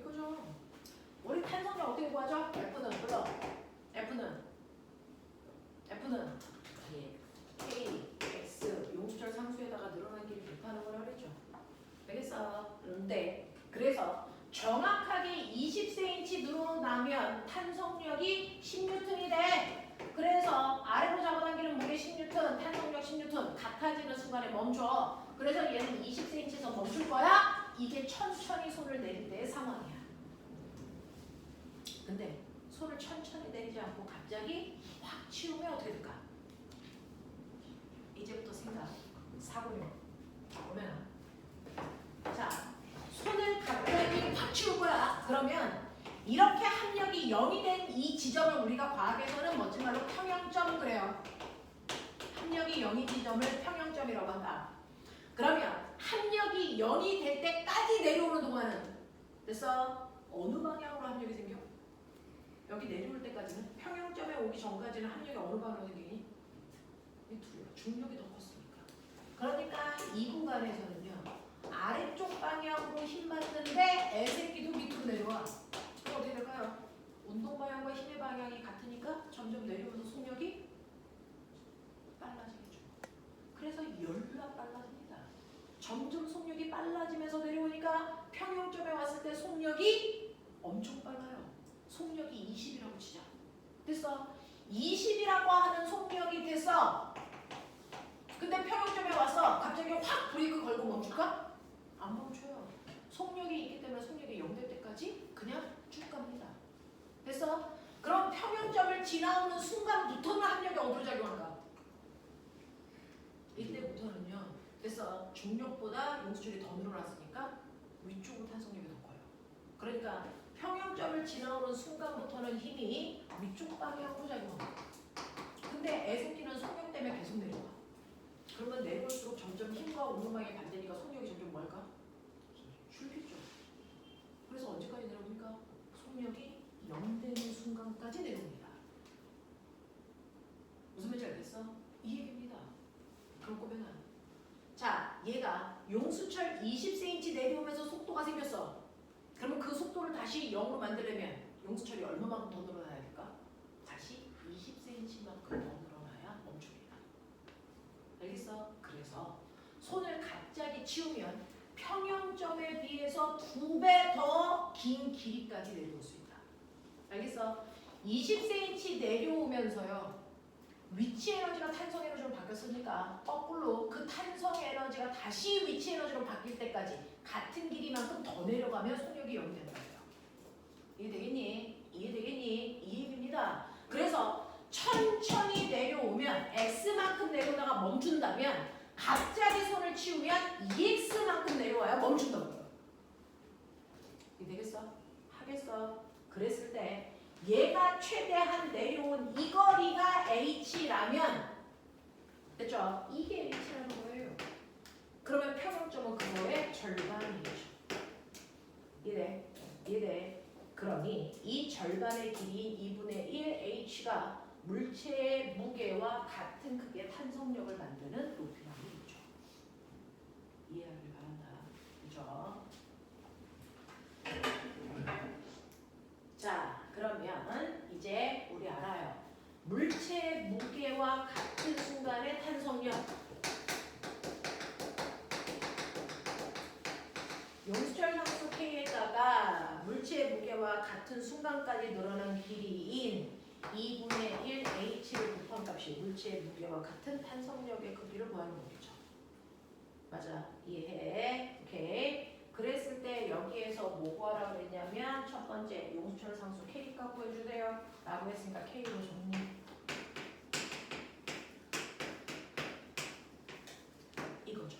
이거죠. 우리 탄성력 어떻게 구하죠? F는 불러. F는 K, X 용수철 상수에다가 늘어난 길이 곱하는 거라고 그랬죠. 되겠어? 그래서 정확하게 20cm 늘어나면 탄성력이 10N이 돼. 그래서 아래로 잡아당기는 무게 10N, 탄성력 10N 같아지는 순간에 멈춰. 그래서 얘는 20cm에서 멈출 거야. 이게 천천히 손을 내릴 때의 상황이야. 근데 손을 천천히 내리지 않고 갑자기 확 치우면 어떻게 될까? 이제부터 사고력 보면 자, 손을 갑자기 확 치울 거야. 그러면 이렇게 합력이 0이 된 이 지점을 우리가 과학에서는 멋진 말로 평형점 그래요. 합력이 0인 지점을 평형점이라고 한다. 그러면 합력이 0이 될 때까지 내려오는 동안은 그래서 어느 방향으로 합력이 생겨? 여기 내려올 때까지는 평형점에 오기 전까지는 합력이 어느 방향으로 생기니? 이 둘이요. 중력이 더 컸으니까. 그러니까 이 구간에서는요. 아래쪽 방향으로 힘 받는데 애새끼도 밑으로 내려와. 그럼 어떻게 될까요? 운동 방향과 힘의 방향이 같으니까 점점 내려오면서 속력이 빨라지겠죠. 그래서 열라 빨라집니다. 점점 속력이 빨라지면서 내려오니까 평형점에 왔을 때 속력이 엄청 빨라요. 속력이 20이라고 치자. 됐어? 20이라고 하는 속력이 됐어. 근데 평형점에 와서 갑자기 확 브레이크 걸고 멈출까? 안 멈춰요. 속력이 있기 때문에 속력이 0 될 때까지 그냥 쭉 갑니다. 됐어? 그럼 평형점을 지나오는 순간부터는 합력이 어디로 작용할까? 이때부터는요. 그래서 중력보다 용수철이 더 늘어났으니까 위쪽으로 탄성력이 더 커요. 그러니까 평형점을 지나오는 순간부터는 힘이 위쪽 방향으로 작용합니다. 근데 애새끼는 속력 때문에 계속 내려와. 그러면 내려올수록 점점 힘과 운동량이 반대니까 속력이 점점 뭘까? 줄겠죠. 그래서 언제까지 내려옵니까? 속력이 0 되는 순간까지 내려옵니다. 무슨 말인지 알겠어? 이 얘기입니다. 그런 거면은 자, 얘가 용수철 20cm 내려오면서 속도가 생겼어. 그러면 그 속도를 다시 0으로 만들려면 용수철이 얼마만큼 더 늘어나야 될까? 다시 20cm만큼 더 늘어나야 멈춥니다. 알겠어? 그래서 손을 갑자기 치우면 평형점에 비해서 2배 더 긴 길이까지 내려올 수 있다. 알겠어? 20cm 내려오면서요. 위치 에너지가 탄성 에너지로 바뀌었으니까 거꾸로 그 탄성 에너지가 다시 위치 에너지로 바뀔 때까지 같은 길이만큼 더 내려가면 속력이 0이 된다. 이해되겠니? 이해되겠니? 이 얘기입니다. 그래서 천천히 내려오면 x만큼 내려오다가 멈춘다면 갑자기 손을 치우면 2x만큼 내려와야 멈춘다고요. 이해되겠어? 하겠어? 그랬을 때 얘가 최대한 내려온 이 거리가 h라면 됐죠? 이게 h라는 거예요. 그러면 평형점은 그거의 절반이죠. 이래. 그러니 이 절반의 길이인 2분의 1 h가 물체의 무게와 같은 크기의 탄성력을 만드는 높이라고 있죠. 이해하길 바란다. 그죠? 자, 그러면 이제 우리 알아요. 물체의 무게와 같은 순간의 탄성력. 용수철 상수 K에다가 물체의 무게와 같은 순간까지 늘어난 길이인 2분의 1 H를 곱한 값이 물체의 무게와 같은 탄성력의 크기를 구하는 거겠죠. 맞아. 이해해. 오케이. 그랬을 때 여기에서 뭐 구하라 그랬냐면 첫 번째 용수철 상수 K값 구해주세요 라고 했으니까 K로 정리. 이거죠.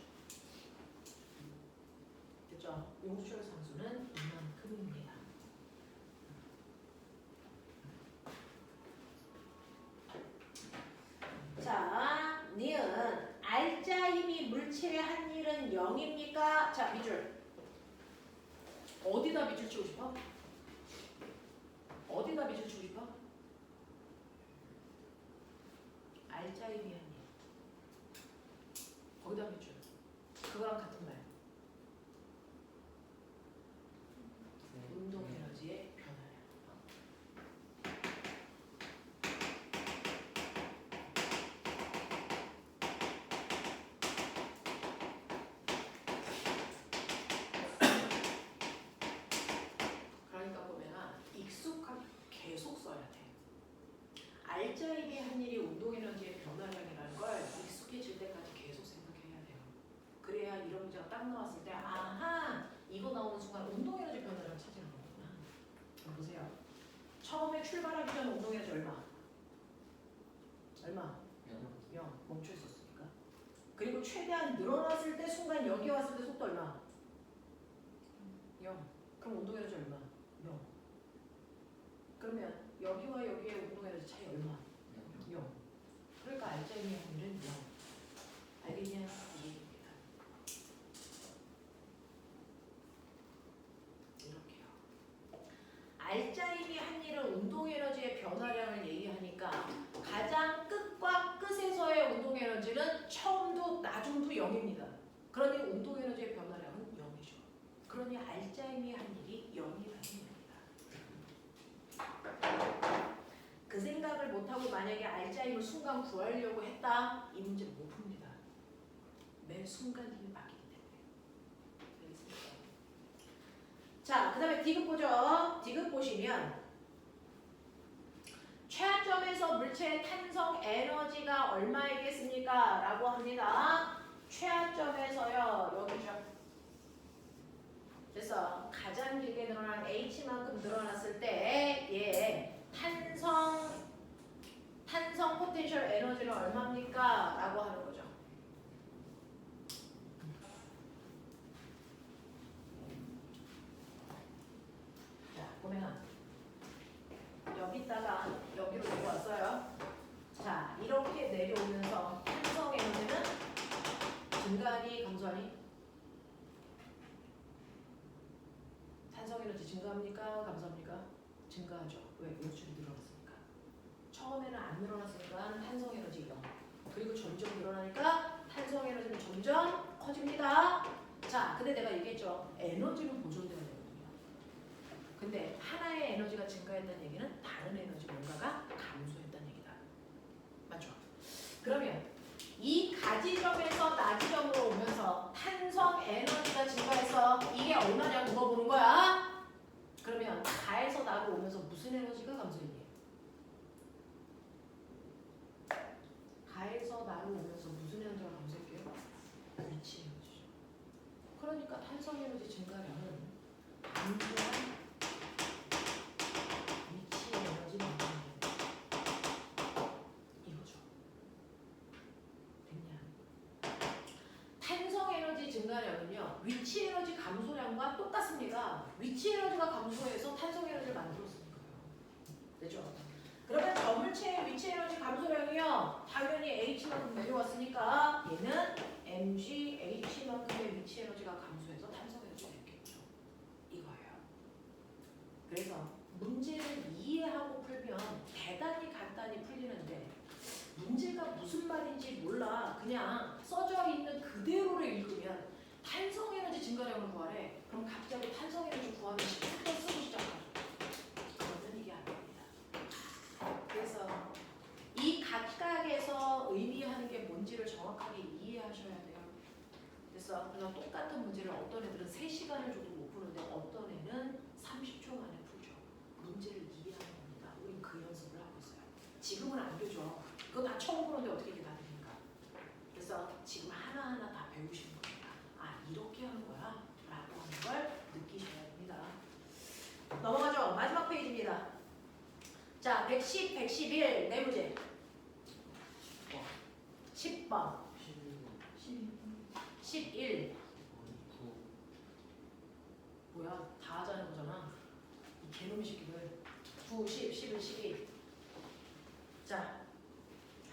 됐죠? 용수철 상수는 이만큼입니다. 자, 니은 알짜 힘이 물체에 한 일은 0입니까? 자, 밑줄. 어디다 밑줄 치고 싶어? 어디다 밑줄 치고 싶어? 알짜 힘이 한 일. 거기다 밑줄. 그거랑 같은 말. 운동 에너지의 변화야. 그러니까 보면 익숙하게 계속 써야 돼. 알짜임이 한 일이 운동 에너지의 변화량이라는 걸 익숙해질 때까지 계속 생각해야 돼요. 그래야 이런 문제가 딱 나왔을 때 아하 이거 나오는 순간 운동 에너지 변화량 찾으는 거구나. 그럼 보세요. 처음에 출발하기 전 운동 에너지 얼마? 0. 멈춰 있었으니까. 그리고 최대한 늘어났을 때 순간 여기 왔을 때 속도 얼마? 0. 그럼 운동 에너지 얼마? 0. 그러면 여기와 여기의 운동 에너지 차이 얼마? 0. 그러니까 알짜임이 확률은 0. 알겠냐? 이해입니다. 이렇게요. 알짜임이 한 일은 운동 에너지의 변화량을 얘기하니까 가장 끝과 끝에서의 운동 에너지는 처음도 나중도 0입니다. 그러니 운동 에너지의 변화량은 0이죠. 그러니 알짜임이 한 일이 0이라는 겁니다. 그 생각을 못하고 만약에 알짜임을 순간 구하려고 했다? 이 문제 못 풉니다. 매 순간 힘이 바뀌기 때문에. 알겠습니까? 자, 그 다음에 디귿 보죠. 디귿 보시면 최하점에서 물체의 탄성 에너지가 얼마이겠습니까? 라고 합니다. 최하점에서요. 여기죠. 그래서 가장 길게 늘어난 H만큼 늘어났을 때 얘 탄성 포텐셜 에너지는 얼마입니까? 라고 하는 거죠. 증가하니 감소하니? 탄성 에너지 증가합니까? 감소합니까? 증가하죠. 왜? 노출이 늘어났으니까. 처음에는 안 늘어났으니까 탄성 에너지 0. 그리고 점점 늘어나니까 탄성 에너지는 점점 커집니다. 자, 근데 내가 얘기했죠. 에너지는 보존돼야 되거든요. 근데 하나의 에너지가 증가했다는 얘기는 다른 에너지 뭔가가 감소했다는 얘기다. 맞죠? 그러면 이 가지점에서 나지점으로 오면서 탄성 에너지가 증가해서 이게 얼마냐고 물어보는 거야. 그러면 가에서 나로 오면서 무슨 에너지가 감소했니? 가에서 나로 오면서 무슨 에너지가 감소했게요? 위치 에너지죠. 그러니까 탄성 에너지 증가량은 감소한 위치 에너지 만드는 이거죠. 됐냐? 탄성 에너지 증가량은요, 위치 에너지 감소량과 똑같습니다. 위치 에너지가 감소해서 탄성 에너지를 만들었으니까요. 되죠? 그러면 저물체의 위치 에너지 감소량이요, 당연히 H만큼 내려왔으니까 얘는 mg H만큼의 위치 에너지가 감소해서 탄성 에너지가 됐겠죠. 이거예요. 그래서 문제를 이해하고 풀면 대단히 간단히 풀리는데 문제가 무슨 말인지 몰라 그냥 써져 있는 그대로를 읽으면 탄성 에너지 증가량을 구하래. 그럼 갑자기 탄성 에너지 구하는 식부터 쓰고 시작하죠. 그러면 이게 안 됩니다. 그래서 이 각각에서 의미하는 게 뭔지를 정확하게 이해하셔야 돼요. 그래서 그냥 똑같은 문제를 어떤 애들은 3시간을 줘도 못 푸는데 어떤 애는 30초 만에 풀죠. 문제를 이해하는 겁니다. 우린 그 연습을 하고 있어요. 지금은 안 되죠. 그거 다 처음 보는데 어떻게 이게 다 됩니까? 그래서 지금 하나하나 다 배우시는 겁니다. 아, 이렇게 하는 거야 라고 하는 걸 느끼셔야 됩니다. 넘어가죠. 마지막 페이지입니다. 자, 110, 111 네 문제. 10번 11 뭐야, 다 하자는 거잖아 이 개놈의 새끼들. 9, 10, 11, 12. 자,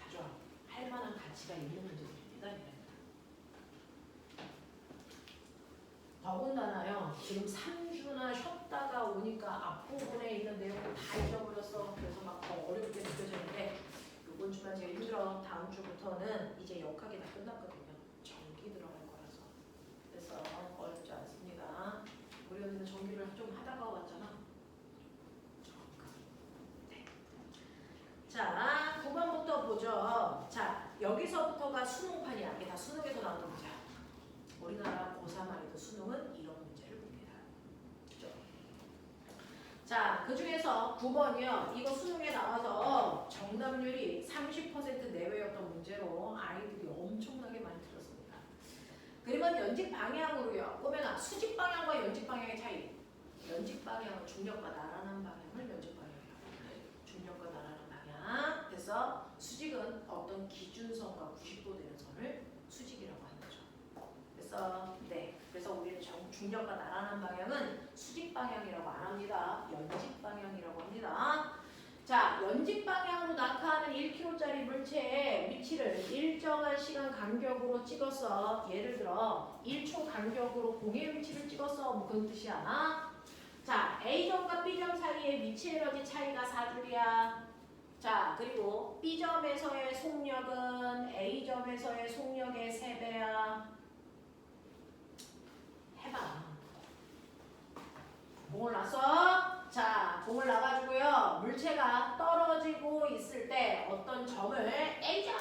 가져와. 할만한 가치가 있는 문제들입니다. 더군다나요, 지금 3주나 쉬었다가 오니까 앞부분에 있는 내용을 다 잊어버렸어. 그래서 막 더 어렵게 느껴지는데 이번 주만 제일 힘들어. 다음 주부터는 이제 역학이 다 끝났거든요. 전기 들어갈 거라서. 그래서 어렵지 않습니다. 우리 언니는 전기를 좀 하다가 왔잖아. 네. 자, 9번부터 보죠. 자, 여기서부터가 수능판이야. 이게 다 수능에서 나오는 문제야. 우리나라 고3 아이들 수능은 이런 문제를 봅니다. 그죠? 자, 그 중에서 9번이요. 이거 수능에 나와서 정답률이 30% 내외였던 문제로 아이들이 엄청나게 많이 틀었습니다. 그러면 연직 방향으로요. 꼬맹아, 수직 방향과 연직 방향의 차이. 연직 방향은 중력과 나란한 방향을 연직 방향이라고 해요. 중력과 나란한 방향. 그래서 수직은 어떤 기준선과 90도 되는 선을 수직이라고 하는 거죠. 그래서 네, 그래서 우리는 중력과 나란한 방향은 수직 방향이라고 안 합니다. 연직 방향이라고 합니다. 자, 연직 방향으로 낙하하는 1km짜리 물체의 위치를 일정한 시간 간격으로 찍어서, 예를 들어 1초 간격으로 공의 위치를 찍어서 뭐 그런 뜻이야. 자, A점과 B점 사이의 위치 에너지 차이가 4줄이야. 자, 그리고 B점에서의 속력은 A점에서의 속력의 3배야. 해봐. 공을 놨어. 자, 공을 놔가지고요. 물체가 떨어지고 있을 때 어떤 점을 A점,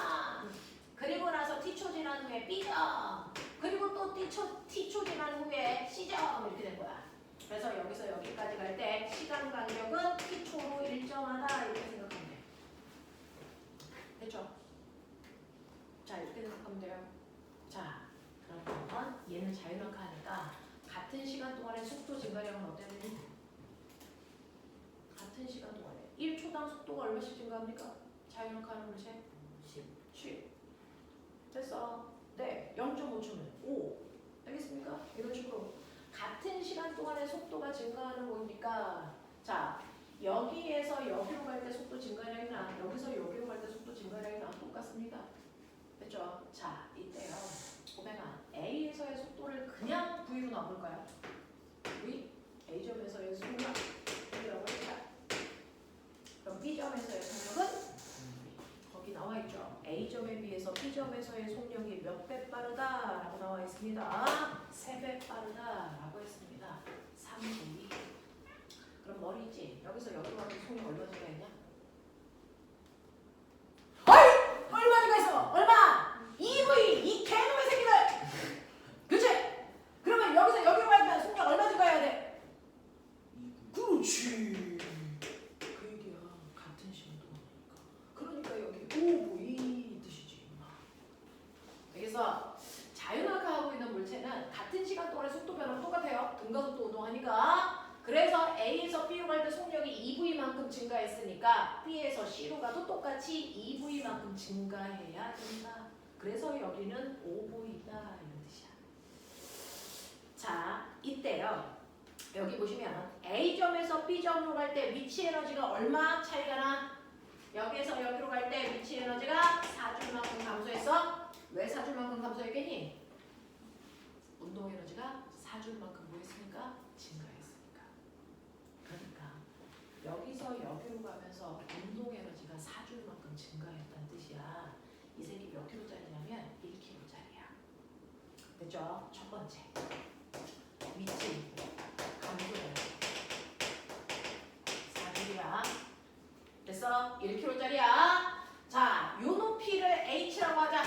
그리고 나서 T초 지난 후에 B점, 그리고 또 T초 지난 후에 C점 이렇게 된 거야. 그래서 여기서 여기까지 갈 때 시간 간격은 T초로 일정하다 이렇게 생각하면 돼. 됐죠? 자, 이렇게 생각하면 돼요. 자, 그러면 얘는 자유낙하니까 같은 시간 동안의 속도 증가량은 어때야 되니? 같은 시간 동안에 1초당 속도가 얼마씩 증가합니까? 자유낙하하는 물체? 10. 됐어. 네, 0.5초면 5. 알겠습니까? 이런 식으로 같은 시간 동안의 속도가 증가하는 거니까, 자, 여기에서 여기로 갈 때 속도 증가량이나 여기서 여기로 갈 때 속도 증가량이나 똑같습니다. 됐죠? 자, 이때요. 오메가 그냥 V로 나올까요? V A점에서의 속력 V라고 합니다. 그럼 B점에서의 속력은 거기 나와 있죠. A점에 비해서 B점에서의 속력이 몇 배 빠르다라고 나와 있습니다. 3배 빠르다라고 했습니다. 3V. 그럼 머리 있지? 여기서 여기로 가면 속력 얼마 주가 있냐? 얼마 주가 있어? 얼마? 2V! 이 개놈의 새끼들! 그치? 그러면 여기서 여기로 가면 속력 얼마 주가 해야 돼? 그렇지. 그 얘기야. 같은 시간 동안이니까. 그러니까 여기 5V 뜻이지. 그래서 자유낙하하고 있는 물체는 같은 시간 동안에 속도 변화는 똑같아요. 등가속도 운동하니까. 그래서 A에서 B로 갈 때 속력이 2V만큼 증가했으니까 B에서 C로 가도 똑같이 2V만큼 증가해야 된다. 그래서 여기는 5V다 이런 뜻이야. 자, 이때요. 여기 보시면 A점에서 B점으로 갈 때 위치 에너지가 얼마 차이가 나? 여기에서 여기로 갈 때 위치 에너지가 4줄만큼 감소했어? 왜 4줄만큼 감소했겠니? 운동 에너지가 4줄만큼 뭐 했으니까? 증가했으니까. 그러니까 여기서 여기로 가면서 운동 에너지가 4줄만큼 증가했다는 뜻이야. 이 색이 몇 킬로짜리냐면 1킬로짜리야. 됐죠? 첫 번째. 위치 감소해요. 4줄이야. 됐어? 1킬로짜리야. 자, 요 높이를 H라고 하자.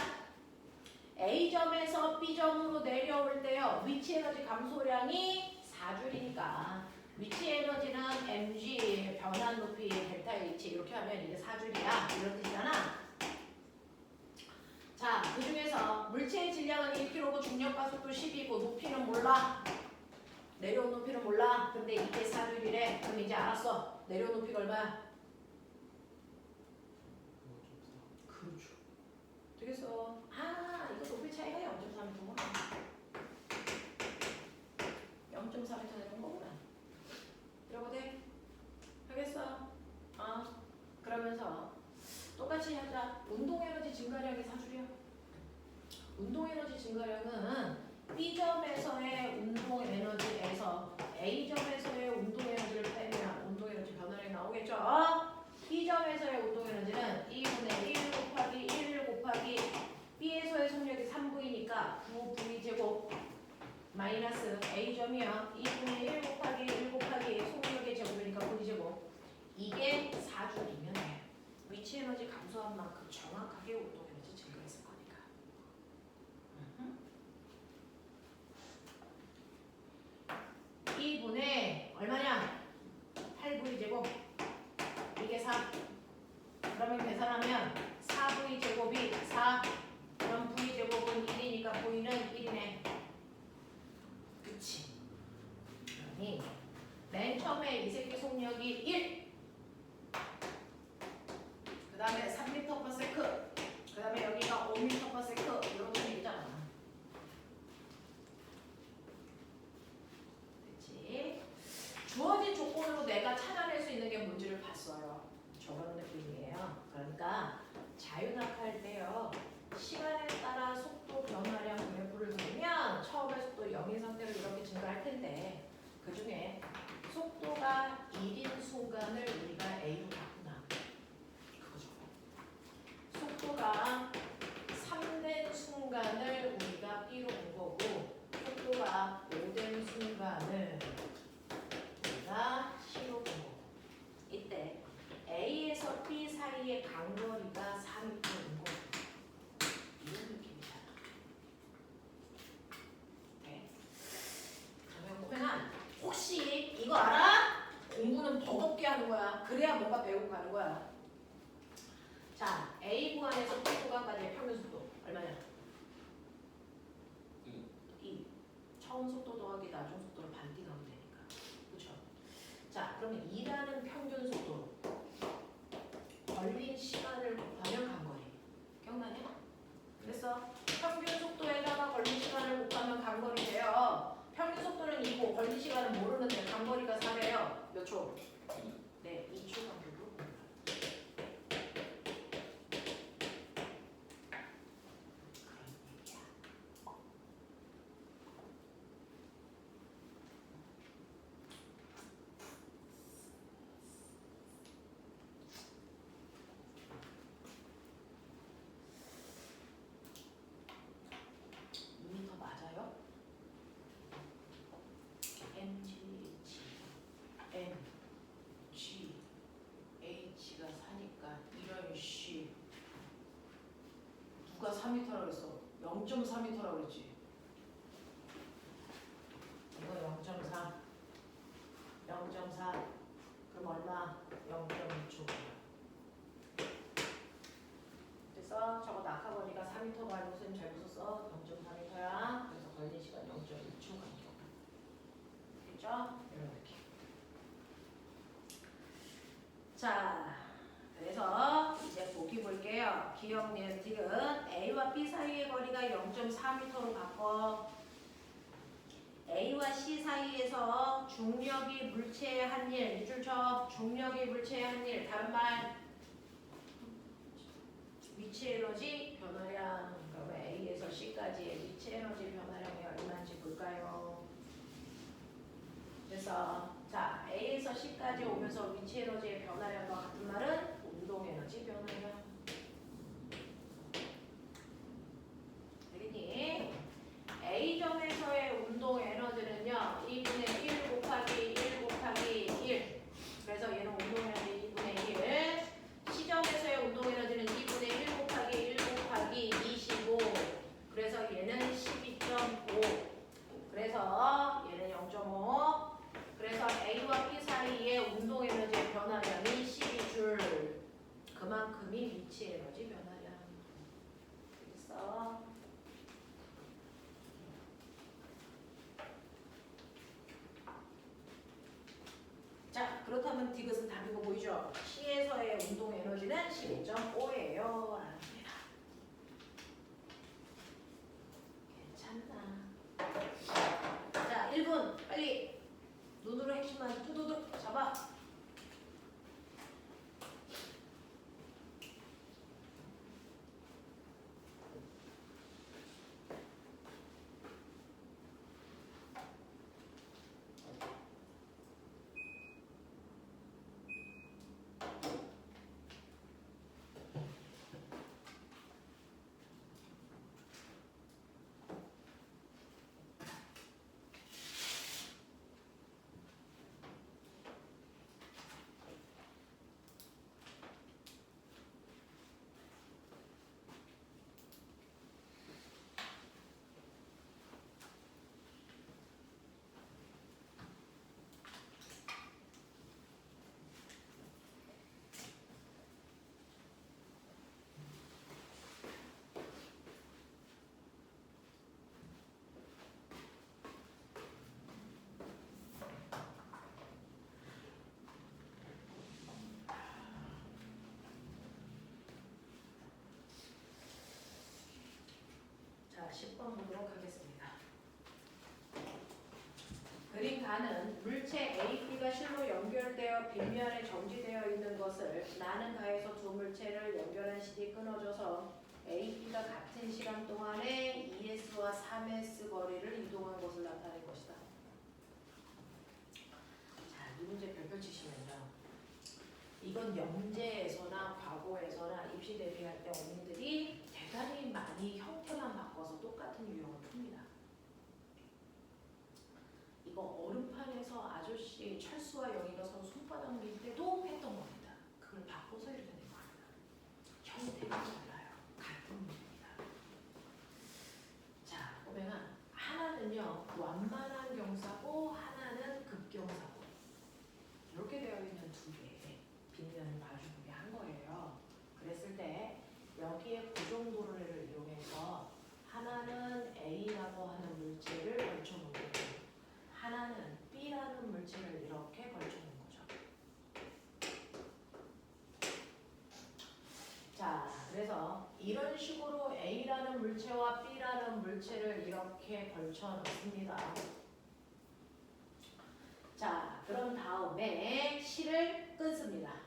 A점에서 B점으로 내려올 때요. 위치 에너지 감소량이 4줄이니까 위치 에너지는 mg 변환 높이 델타 H 이렇게 하면 이게 4줄이야. 이런 뜻이잖아. 자, 그 중에서 물체의 질량은 1kg고 중력과 속도 10이고 높이는 몰라. 내려온 높이는 몰라. 근데 이게 4줄이래. 그럼 이제 알았어. 내려온 높이가 얼마야? 그렇죠. 되겠어. 아, 이거 높이 차이가 0.3m구나. 0.4m 되는 거구나. 이러고 돼? 하겠어? 그러면서 똑같이 하자. 운동 에너지 증가량이 4줄이야. 운동 에너지 증가량은 B점에서의 운동 에너지에서 A점에서의 운동 에너지를 빼면 운동 에너지 변화량이 나오겠죠? B점에서의 운동 에너지는 2분의 1 곱하기 1 곱하기 B에서의 속력이 3V니까 9V 제곱 마이너스 A점이요. 2분의 1 곱하기 1 곱하기 속력의 제곱이니까 V 제곱. 이게 4줄이면 돼. 위치 에너지 감소한 만큼 정확하게 운동 에너지 증가했을 거니까. 2분의 얼마냐? 8V 제곱. 이게 4. 그러면 계산하면 4V 제곱이 4. 그럼 V 제곱은 1이니까 V는 1이네. 그치? 그러니 맨 처음에 이 새끼 속력이 1. 그 다음에 3m/s. 그 다음에 여기가 5m/s. 이런 얘기잖아. 그치? 주어진 조건으로 내가 찾아낼 수 있는 게 뭔지를 봤어요. 저런 느낌이에요. 그러니까 자유낙하할 때요. 시간에 따라 속도 변화량 그래프를 그리면 처음에 속도 0인 상태로 이렇게 증가할 텐데 그 중에 속도가 1인 순간을 우리가 A로 바꾸나 그거죠. 속도가 3된 순간을 우리가 B로 본 거고 속도가 5된 순간을 우리가 C로 본 거고 이때 A에서 B 사이의 간거리가 4m인 거고 이런 느낌이잖아. 네. 그러면 코펜한 혹시 이거 알아? 공부는 버겁게 하는 거야. 그래야 뭔가 배우고 가는 거야. 자, A 구간에서 B 구간까지의 평균 속도 얼마냐? 2. 처음 속도 더하기 나중 속도를 반띵하면 되니까. 그렇죠? 자, 그러면 2라는 평균 속도로 걸린 시간을 곱하면 간거리. 기억나냐? 그래서 평균 속도에다가 걸린 시간을 곱하면 간거리 돼요. 평균 속도는 2고 걸린 시간은 모르는데 간거리가 4래요. 몇 초? 네, 2초 간격으로 봅니다. 그런 얘기야. 3m라고 그랬어. 0.4m라고 그랬지. 이거 0.4. 0.4. 그럼 얼마? 0.2초. 그래서 저거 낙하거리가 4m가 아니고 선생님 잘못 썼어. 0.4m야. 그래서 걸린 시간 0.2초 간격. 됐죠? 이런 느낌. 자, 그래서 이제 보기 볼게요. 기억 니은틱은 A와 B 사이의 거리가 0.4m로 바꿔. A와 C 사이에서 중력이 물체의 한 일, 밑줄 쳐. 중력이 물체의 한 일. 다른 말. 위치 에너지 변화량. 그러면 A에서 C까지의 위치 에너지 변화량이 얼마인지 볼까요? 그래서 자, A에서 C까지 오면서 위치 에너지의 변화량과 같은 말은 운동 에너지 변화량. 되겠니? A점에서의 운동 에너지는요. 2분의 1 곱하기 1 곱하기 1. 그래서 얘는 운동 에너지 2분의 1. C점에서의 운동 에너지는 2분의 1 곱하기 1 곱하기 25. 그래서 얘는 12.5. 그래서 얘는 0.5. 그래서 A와 B 사이의 운동 에너지의 변화량이 12줄. 그만큼이 위치 에너지 변화량. 되겠어? 자, 그렇다면 디귿은 답인 거 보이죠? C에서의 운동 에너지는 12.5예요. 라는겁니다. 괜찮나? 자, 1분 빨리 눈으로 핵심만 뚜두둑 잡아. 자, 10번 보도록 하겠습니다. 그림 가는 물체 A, B가 실로 연결되어 빗면에 정지되어 있는 것을 나는 가에서 두 물체를 연결한 실이 끊어져서 A, B가 같은 시간 동안에 2S와 3S 거리를 이동한 것을 나타낸 것이다. 자, 이 문제 별표 치시면요. 이건 영재에서나 과거에서나 입시 대비할 때 어머니들이 대단히 많이 형태만 바꿔서 똑같은 유형을 풉니다. 이거 얼음판에서 아저씨 철수와 영희가 서로 손바닥 밀 때도 했던 겁니다. 그걸 바꿔서 이렇게 된 겁니다. 형태가 달라요. 같은 문제입니다. 자, 보면은 하나는요 완만한 경사고 하나는 급경사고 이렇게 되어 있는 두 개의 빗면을 마주보게 한 거예요. 그랬을 때 여기에 고정도를 이용해서 하나는 A라고 하는 물체를 걸쳐놓은 거고 하나는 B라는 물체를 이렇게 걸쳐놓은 거죠. 자, 그래서 이런 식으로 A라는 물체와 B라는 물체를 이렇게 걸쳐놓습니다. 자, 그런 다음에 실을 끊습니다.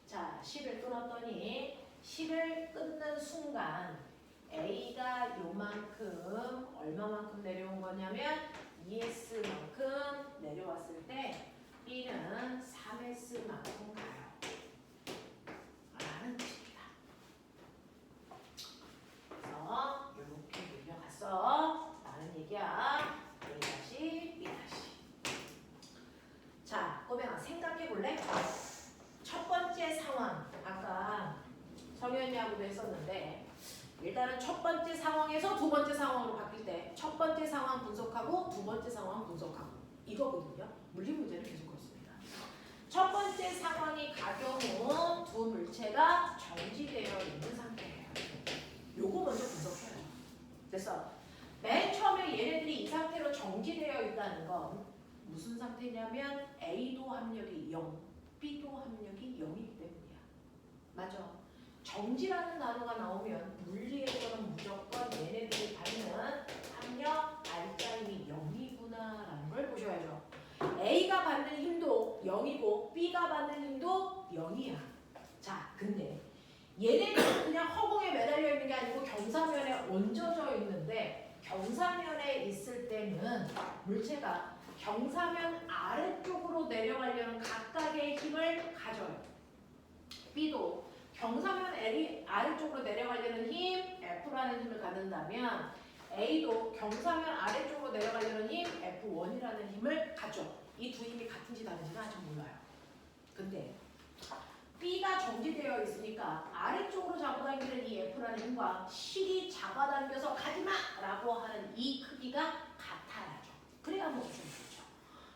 자, 실을 끊었더니 실을 끊는 순간 A가 요만큼 얼마만큼 내려온 거냐면 2S만큼 내려왔을 때 B는 3S만큼 가요. 라는 뜻입니다. 그래서 이렇게 밀려갔어. 라는 얘기야. A 다시 B 다시. 자, 꼬맹아 생각해 볼래? 첫 번째 상황 아까 성현이하고도 했었는데 일단은 첫 번째 상황에서 두 번째 상황으로 바뀔 때 첫 번째 상황 분석하고 두 번째 상황 분석하고 이거거든요. 물리 문제는 계속 그렇습니다. 첫 번째 상황이 가경우 두 물체가 정지되어 있는 상태예요. 요거 먼저 분석해야죠. 그래서 맨 처음에 얘네들이 이 상태로 정지되어 있다는 건 무슨 상태냐면 A도 합력이 0, B도 합력이 0이기 때문이야. 맞아. 정지라는 단어가 나오면 물리에서는 무조건 얘네들이 받는 합력 R'이 0이구나라는 걸 보셔야죠. A가 받는 힘도 0이고 B가 받는 힘도 0이야. 자, 근데 얘네들은 그냥 허공에 매달려 있는 게 아니고 경사면에 얹어져 있는데 경사면에 있을 때는 물체가 경사면 아래쪽으로 내려가려는 각각의 힘을 가져요. B도 경사면 L이 아래쪽으로 내려가려는 힘, F라는 힘을 갖는다면 A도 경사면 아래쪽으로 내려가려는 힘, F1이라는 힘을 가져. 이 두 힘이 같은지 다른지는 아직 몰라요. 근데 B가 정지되어 있으니까 아래쪽으로 잡아당기는 이 F라는 힘과 실이 잡아당겨서 가지마! 라고 하는 이 크기가 같아야죠. 그래야 멈추는 거죠.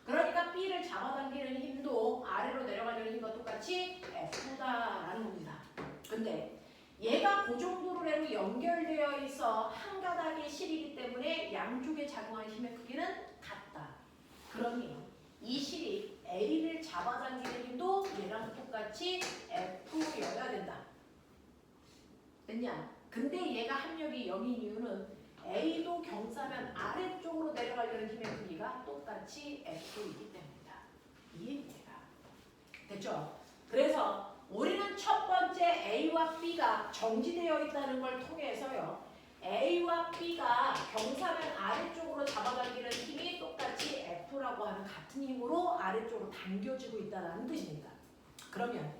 그러니까 B를 잡아당기는 힘도 아래로 내려가려는 힘과 똑같이 F다라는 겁니다. 근데 얘가 그 정도로 연결되어 있어 한 가닥의 실이기 때문에 양쪽에 작용하는 힘의 크기는 같다. 그러니 이 실이 A를 잡아당기는 힘도 얘랑 똑같이 F여야 된다. 됐냐? 근데 얘가 합력이 0인 이유는 A도 경사면 아래쪽으로 내려가려는 힘의 크기가 똑같이 F이기 때문이다. 이해입니다. 됐죠? 그래서 우리는 첫 번째 A와 B가 정지되어 있다는 걸 통해서요. A와 B가 경사면 아래쪽으로 잡아당기는 힘이 똑같이 F라고 하는 같은 힘으로 아래쪽으로 당겨지고 있다는 뜻입니다. 그러면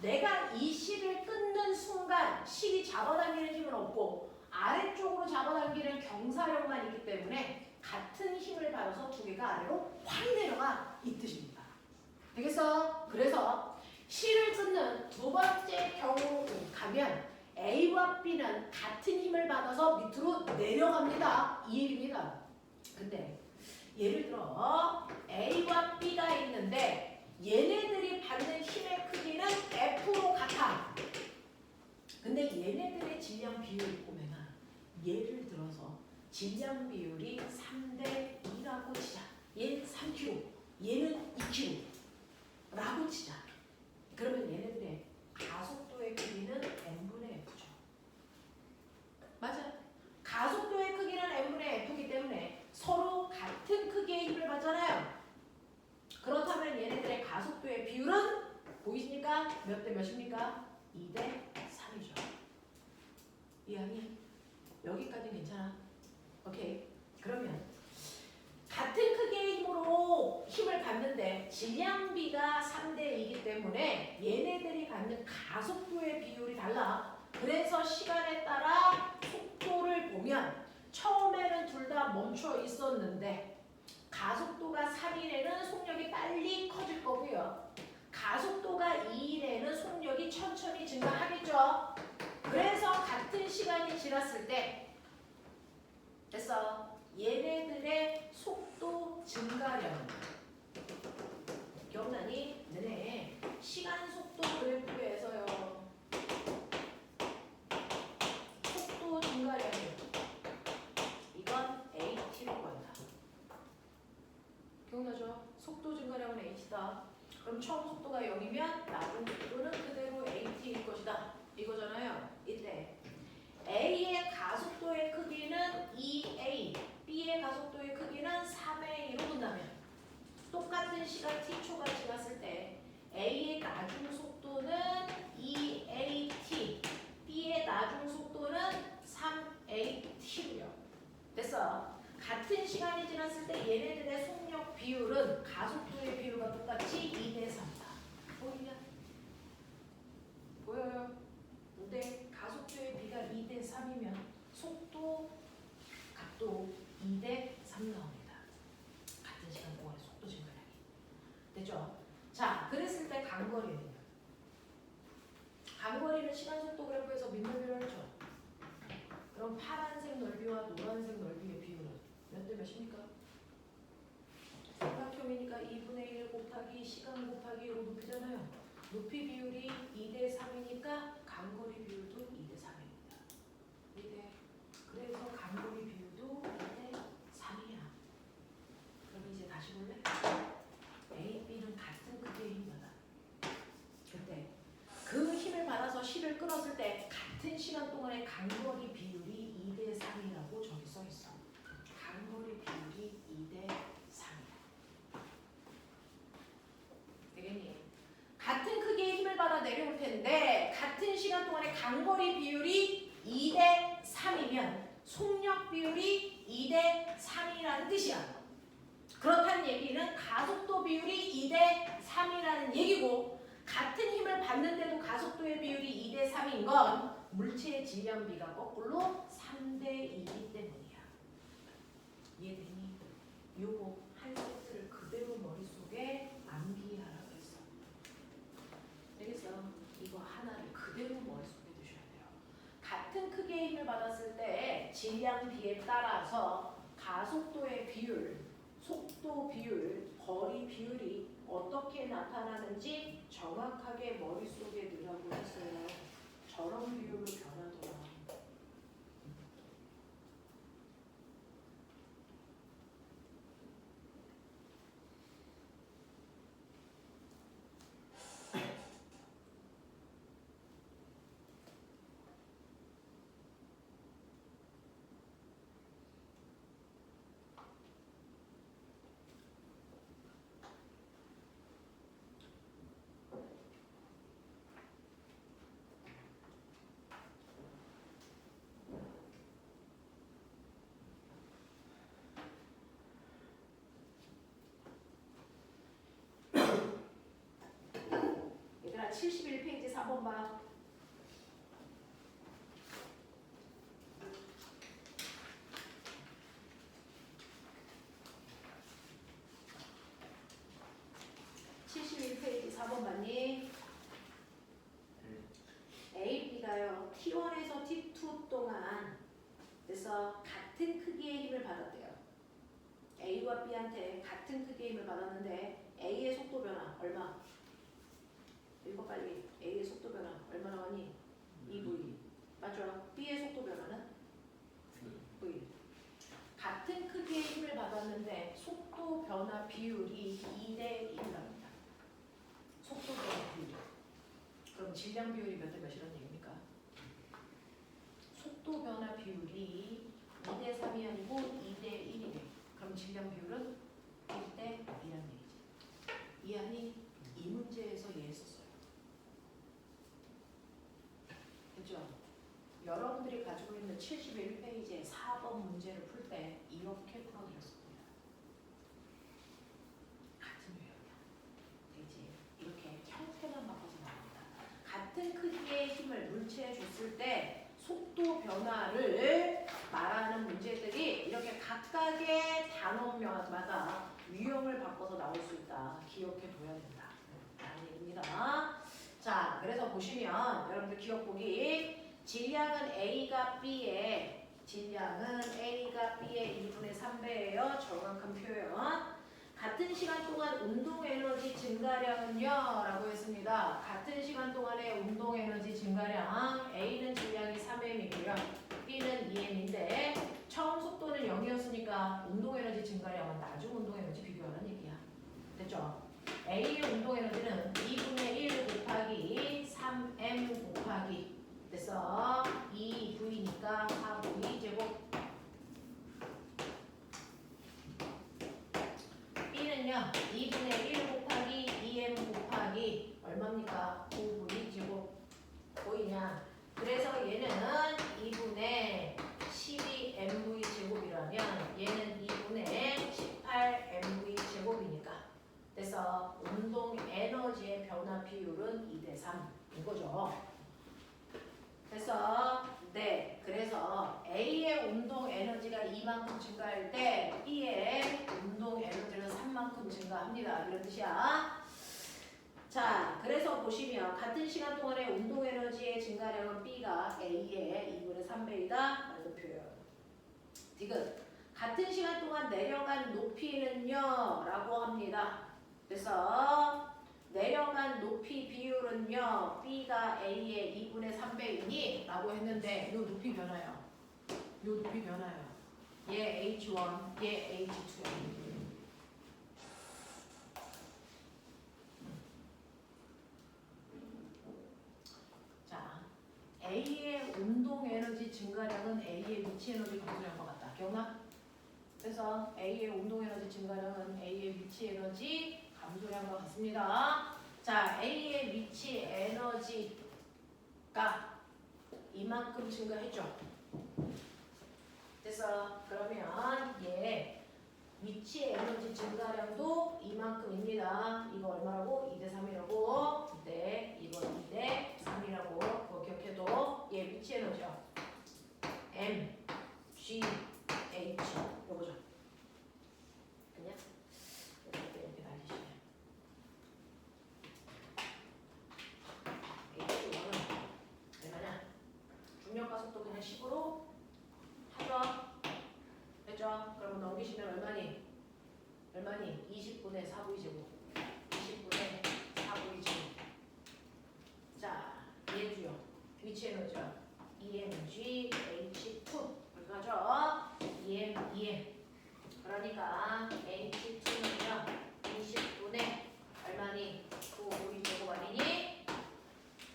내가 이 실을 끊는 순간 실이 잡아당기는 힘은 없고 아래쪽으로 잡아당기는 경사력만 있기 때문에 같은 힘을 받아서 두 개가 아래로 확 내려가 이 뜻입니다. 되겠어? 그래서 실을 끊는 두 번째 경우 가면 A와 B는 같은 힘을 받아서 밑으로 내려갑니다. 이 얘기입니다. 근데 예를 들어 A와 B가 있는데 얘네들이 받는 힘의 크기는 F로 같아. 근데 얘네들의 질량 비율을 보면 예를 들어서 질량 비율이 3대 2라고 치자. 얘는 3kg, 얘는 2kg 라고 치자. 그러면 얘네들의 가속도의 크기는 n분의 f죠. 맞아. 가속도의 크기는 n분의 f이기 때문에 서로 같은 크기의 힘을 받잖아요. 그렇다면 얘네들의 가속도의 비율은 보이십니까? 몇 대 몇입니까? 2대 3이죠. 이해하니? 여기까지 괜찮아? 오케이. 그러면 같은 크기의 힘으로 힘을 받는데 질량비가 3대 2이기 때문에 얘네들이 갖는 가속도의 비율이 달라. 그래서 시간에 따라 속도를 보면 처음에는 둘 다 멈춰 있었는데 가속도가 3일에는 속력이 빨리 커질 거고요. 가속도가 2일에는 속력이 천천히 증가하겠죠. 그래서 같은 시간이 지났을 때 됐어. 얘네들의 속도 증가량 기억나니? 너네 시간 속도 그래프에서요 속도 증가량이요 이건 AT라고 한다. 기억나죠? 속도 증가량은 H다. 그럼 처음 속도가 0이면 나중 속도는 그대로 AT일 것이다. 이거잖아요. 이때 A의 가속도의 크기는 2A, B의 가속도의 크기는 3A로 본다면 똑같은 시간 t초가 지났을 때 A의 나중 속도는 2AT, B의 나중 속도는 3AT고요. 됐어. 같은 시간이 지났을 때 얘네들의 속력 비율은 가속도의 비율과 똑같이 2대 3이다. 보이냐? 끊었을 때 같은 시간 동안의 간거리 비율이 2대 3이라고 저기 써 있어. 간거리 비율이 2대 3이야. 되겠니? 같은 크기의 힘을 받아 내려올 텐데 같은 시간 동안의 간거리 비율이 2대 3이면 속력 비율이 2대 3이라는 뜻이야. 그렇다는 얘기는 가속도 비율이 2대 3이라는 얘기고 같은 힘을 받는데도 가속도의 비율이 2대 3인 건 물체의 질량비가 거꾸로 3대 2이기 때문이야. 이해되니? 요거 한 세트를 그대로 머릿속에 암기하라고 했어. 되겠어? 이거 하나를 그대로 머릿속에 두셔야 돼요. 같은 크기의 힘을 받았을 때 질량비에 따라서 가속도의 비율, 속도 비율, 거리 비율이 어떻게 나타나는지 정확하게 머릿속에 넣으라고 했어요. 저런 비율로 변하더라. 얘들아 71페이지 4번 봐. 페이지 4번 봤니? A, B가요. T1에서 T2 동안 그래서 같은 크기의 힘을 받았대요. A와 B한테 같은 크기의 힘을 받았는데 A의 속도 변화 얼마? 읽어 빨리. A의 속도 변화 얼마 나왔니? 2V. 맞죠? B의 속도 변화는? V. 같은 크기의 힘을 받았는데 속도 변화 비율이 2대 1이랍니다. 속도 변화 비율. 그럼 질량 비율이 몇 대 몇이라는 얘기입니까? 속도 변화 비율이 2대 3이 아니고 2대 1이래. 그럼 질량 비율은 1대 2라는 얘기지. 이하니 이 문제에서 얘 썼어요. 됐죠? 여러분들이 가지고 있는 71페이지의 4번 문제를 풀 때 이렇게 풀어드렸습니다. 같은 유형이야. 되지? 이렇게 형태만 바꿔서 나옵니다. 같은 크기의 힘을 물체에 줬을 때 속도 변화를 말하는 문제들이 이렇게 각각의 단원마다 유형을 바꿔서 나올 수 있다. 기억해 둬야 된다. 라는 얘기입니다. 자, 그래서 보시면 여러분들 기억 보기. 질량은 A가 B의 2분의 3배예요. 정확한 표현. 같은 시간 동안 운동 에너지 증가량은요 라고 했습니다. 같은 시간 동안의 운동 에너지 증가량 A는 질량이 3m이고요. B는 2m인데 처음 속도는 0이었으니까 운동 에너지 증가량은 나중 운동 에너지 비교하는 얘기야. 됐죠? A의 운동 에너지는 2분의 1 곱하기 3m 곱하기 그래서 2V니까 4V 제곱. B는요 2분의 1 곱하기 2m 곱하기 얼마입니까? 5V 제곱. 보이냐? 그래서 얘는 2분의 12mv 제곱이라면 얘는 2분의 18mv 제곱이니까 그래서 운동 에너지의 변화 비율은 2대 3 이거죠. 그래서 네, 그래서 A의 운동 에너지가 이만큼 증가할 때 B의 운동 에너지는 3만큼 증가합니다. 이런 뜻이야. 자, 그래서 보시면 같은 시간 동안의 운동 에너지의 증가량은 B가 A의 2분의 3배이다. 라는 표현. 디귿. 같은 시간 동안 내려간 높이는요 라고 합니다. 그래서 내려간 높이 비율은요 B가 A의 2분의 3배이니 라고 했는데 요 높이 변화요. 요 높이 변화요. 얘 H1, 얘 H2. 자, A의 운동 에너지 증가량은 A의 미치 에너지 감소량과 같다. 기억나? 그래서 A의 운동 에너지 증가량은 A의 미치 에너지 감소량과 같습니다. 자, A의 미치 에너지가 이만큼 증가했죠. 그래서 그러면 얘 미치 에너지 증가량도 이만큼입니다. 이거 얼마라고? 2대 3이라고. 네, 이거 2대 3이라고. 그거 기억해도 얘 미치 에너지요. M, G, H 요거죠. 그냥 이렇게 날리시면 H1은 얼마냐? 중력 가속도 그냥 10으로 하죠. 됐죠? 그러면 넘기시면 얼마니? 20분의 4V 제곱. 20분의 4V 제곱. 자, 얘도요. 위치 에너지요. EMG, H2. 이렇게 하죠. EM. 그러니까 H2는요. 20분의 얼마니? 9V 제곱 아니니?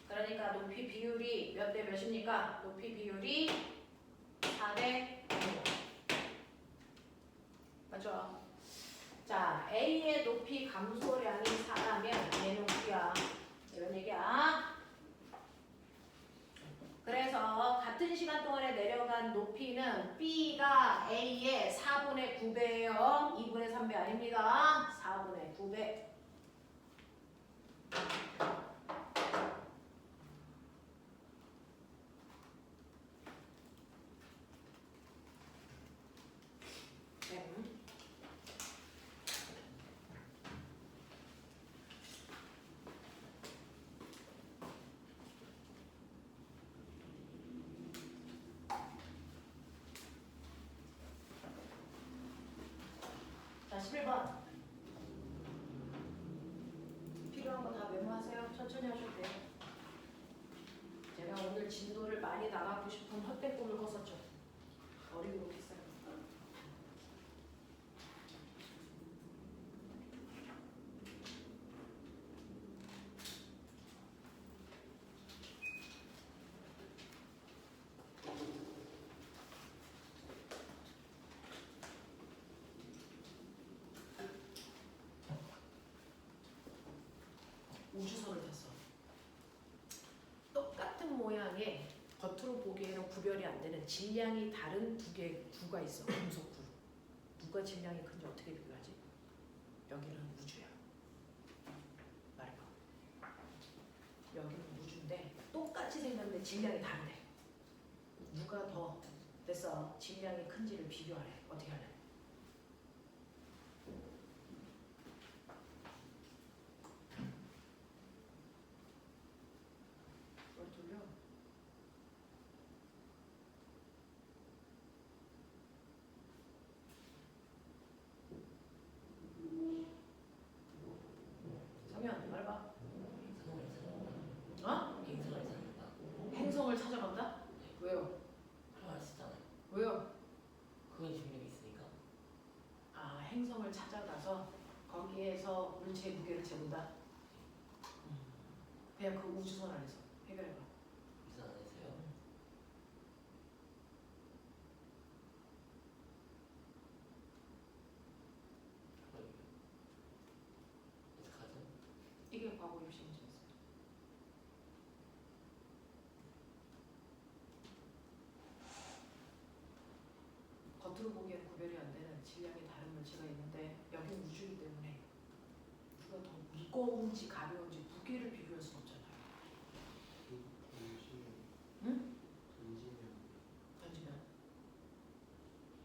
그러니까 높이 비율이 몇 대 몇입니까? 높이 비율이 4대 5. 맞죠? 자, A의 높이 감소량이 4라면 얘는 9야. 이런 얘기야. 그래서 같은 시간 동안에 내려간 높이는 B가 A의 4분의 9배예요. 2분의 3배 아닙니다. 4분의 9배. 자, 11번. 필요한 거 다 메모하세요. 천천히 하셔도 돼요. 제가 오늘 진도를 많이 나가고 싶은 헛된 꿈을 꿨었죠. 어리고 비싸요. 우주선을 탔어. 똑같은 모양의 겉으로 보기에는 구별이 안 되는 질량이 다른 두 개 구가 있어. 금속구. 누가 질량이 큰지 어떻게 비교하지? 여기는 우주야. 말해봐. 여기는 우주인데 똑같이 생겼는데 질량이 다르대. 누가 더 됐어? 질량이 큰지를 비교하래. 어떻게 하래? 뭘 돌려? 성현 말해봐. 어? 행성을 찾아간다? 왜요? 왜요? 그건 중력이 있으니까. 아, 행성을 찾아가서 거기에서 물체의 무게를 재본다? 그냥 그 우주선 안에서 해결해봐. 우주선 안에서요? 그러게요. 어떡하죠? 이게 과거 입시 문제였어요. 겉으로 보기에는 구별이 안 되는 질량이 다른 물체가 있는데 여기 우주이기 때문에 누가 더 무거운지 가벼운지 무게를 비교할 수 없잖아요. 응? 던지면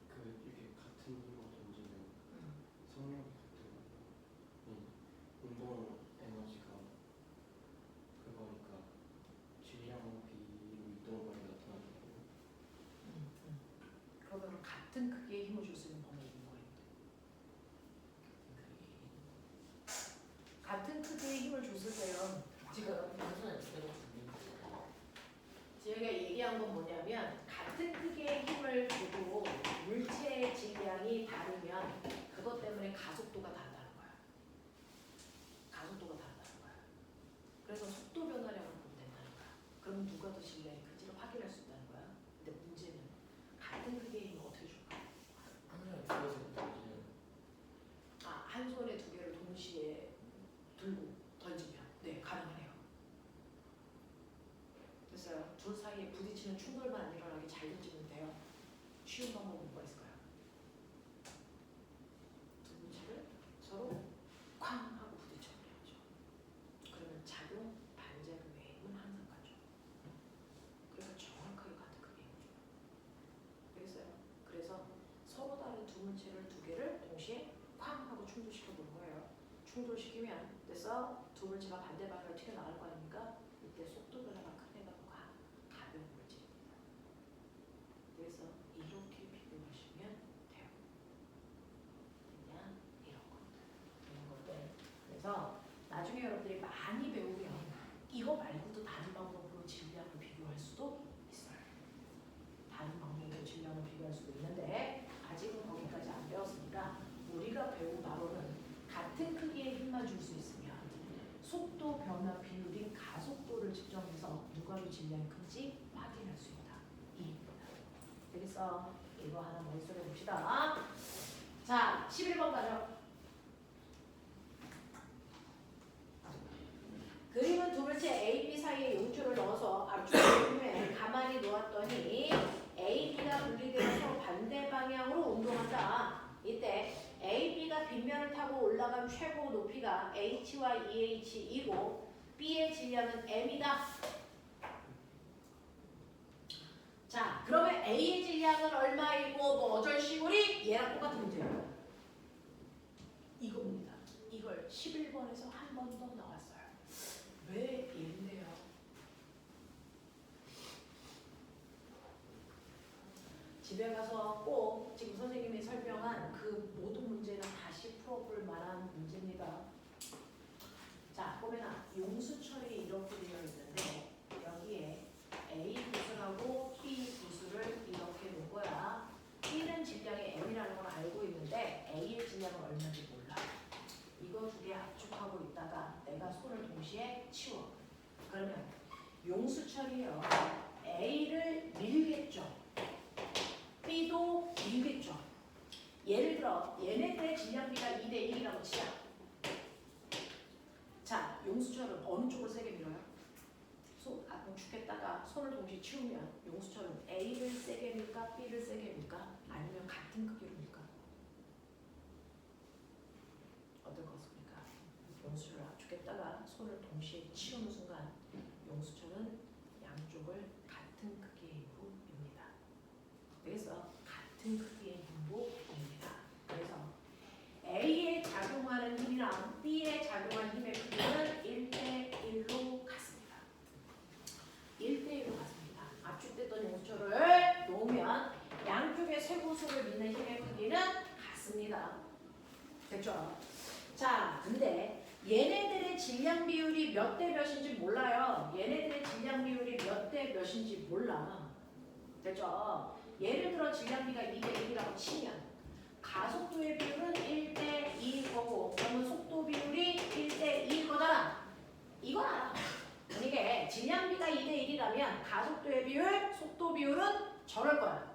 이렇게 같은 힘으로 던지면 응. 성력이 같은 운동 에너지가 그거니까 질량 비로 이동거리 나타나는 그러면 같은 크기의 힘을 줄 수 있는 범위가 있는 거예요. 같은 크기의 힘을 줬을 때요. 지금 우주선은 중력이 있잖아요. 제가 얘기한 건 뭐냐면 같은 크기의 힘을 줘도 물체의 질량이 다르면 그것 때문에 가속도가 다르다는 거야. 가속도가 다르다는 거야. 그래서 속도 변화량을 보면 된다는 거야. 그럼 누가 더 질량이 큰지를 충돌만 안 일어나게 잘 던지면 돼요. 쉬운 방법은 뭐가 있을까요? 두 문체를 서로 쾅 하고 부딪혀버려야죠. 그러면 작용, 반작용의 힘은 항상 가죠. 그래서 정확하게 같은 크기의 힘을 줘요. 되겠어요? 그래서 서로 다른 두 문체를 두 개를 동시에 쾅 하고 충돌시켜 보는 거예요. 충돌시키면 됐어? 두 문체가 반대 방향으로 튀어나갈 거 아닙니까? 이때 속도 변화가 큰 애가 뭐가? 가벼운 물질입니다. 그래서 이렇게 비교하시면 돼요. 그냥 이런 것들. 이런 것들. 그래서 나중에 여러분들이 많이 배우면 이거 말고도 다른 방법으로 질량을 비교할 수도 있어요. 다른 방법으로 질량을 비교할 수도 있는데 아직은 거기까지 안 배웠으니까 우리가 배운 바로는 같은 크기의 힘만 줄 수 있으면 속도 변화 비율인 가속도를 측정해서 누가 더 질량이 큰지 확인할 수 있다. 이입니다. 되겠어? 이거 하나 머릿속에 봅시다. 자, 11번 가죠. 그림은 두 물체 A, B 사이에 용줄을 넣어서 압축을 가만히 놓았더니 A, B가 분리되어서 반대 방향으로 운동한다. 이때 A, B가 빗면을 타고 올라간 최고 높이가 H와 EH이고 B의 질량은 M이다. 자, 그러면 A의 질량은 얼마이고 뭐 어쩔 시골이 얘랑 똑같은 문제예요. 이겁니다. 이걸 11번에서 한 번 더 나왔어요. 왜 얘인데요? 집에 가서 꼭 지금 선생님이 설명한 그 모든 문제는 다시 풀어볼 만한 문제입니다. 자, 보면 용수철이 이렇게 되어 있는데 여기에 A 구슬하고 B 구슬을 이렇게 놓은 거야. B는 질량이 M이라는 걸 알고 있는데 A의 질량은 얼마인지 몰라. 이거 두 개 압축하고 있다가 내가 손을 동시에 치워. 그러면 용수철이요. A를 밀겠죠. B도 밀겠죠. 예를 들어 얘네들의 질량비가 2대 1이라고 치자. 자, 용수철은 어느 쪽을 세게 밀어요? 그럼 죽겠다가 손을 동시에 치우면 용수철은 A를 세게 밀까? B를 세게 밀까? 아니면 같은 크기로 밀까? 어떨 것 같습니까? 용수철을 압축했다가 손을 동시에 치우는 순간 용수철은 양쪽을 같은 크기의 힘으로 밉니다. 그래서 같은 크기의 힘으로 밉니다. 그래서 A에 작용하는 힘이랑 B에 작용하는 힘의 크기는 1대1로 같습니다. 1대1로 같습니다. 압축됐던 용수철을 놓으면 양쪽의 쇠구슬을 믿는 힘의 크기는 같습니다. 됐죠? 자, 근데 얘네들의 질량 비율이 몇 대 몇인지 몰라요. 얘네들의 질량 비율이 몇 대 몇인지 몰라. 됐죠? 예를 들어 질량비가 2대 1이라고 치면 가속도의 비율은 1대 2일 거고 그러면 속도 비율이 1대 2일 거잖아. 이건 알아. 만약에 질량비가 2대 1이라면 가속도의 비율, 속도 비율은 저럴 거야.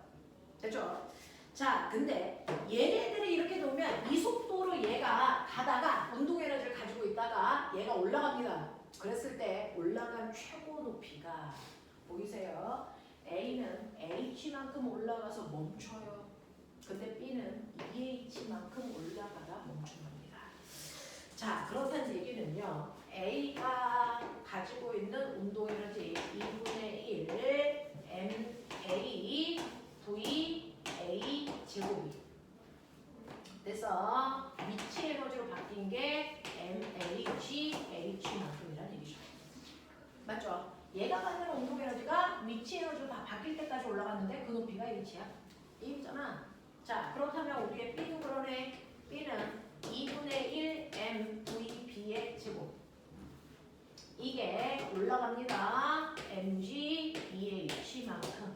됐죠? 자, 근데 얘네들이 이렇게 놓으면 이 속도로 얘가 가다가 운동 에너지를 가지고 있다가 얘가 올라갑니다. 그랬을 때 올라간 최고 높이가 보이세요? A는 H만큼 올라가서 멈춰요. 근데 B는 EH만큼 올라가다 멈춘답니다. 자, 그렇다는 얘기는요. A가 가지고 있는 운동 에너지 2분의 1 MA V A 제곱이 그래서 미치 에너지로 바뀐 게 MAG H만큼이라는 얘기죠. 맞죠? 얘가 갖는 운동 에너지가 미치 에너지로 다 바뀔 때까지 올라갔는데 그 높이가 H야. H잖아. 자, 그렇다면 우리의 B도 그러네. B는 2분의 1 MVB의 제곱. 이게 올라갑니다. MG BH만큼.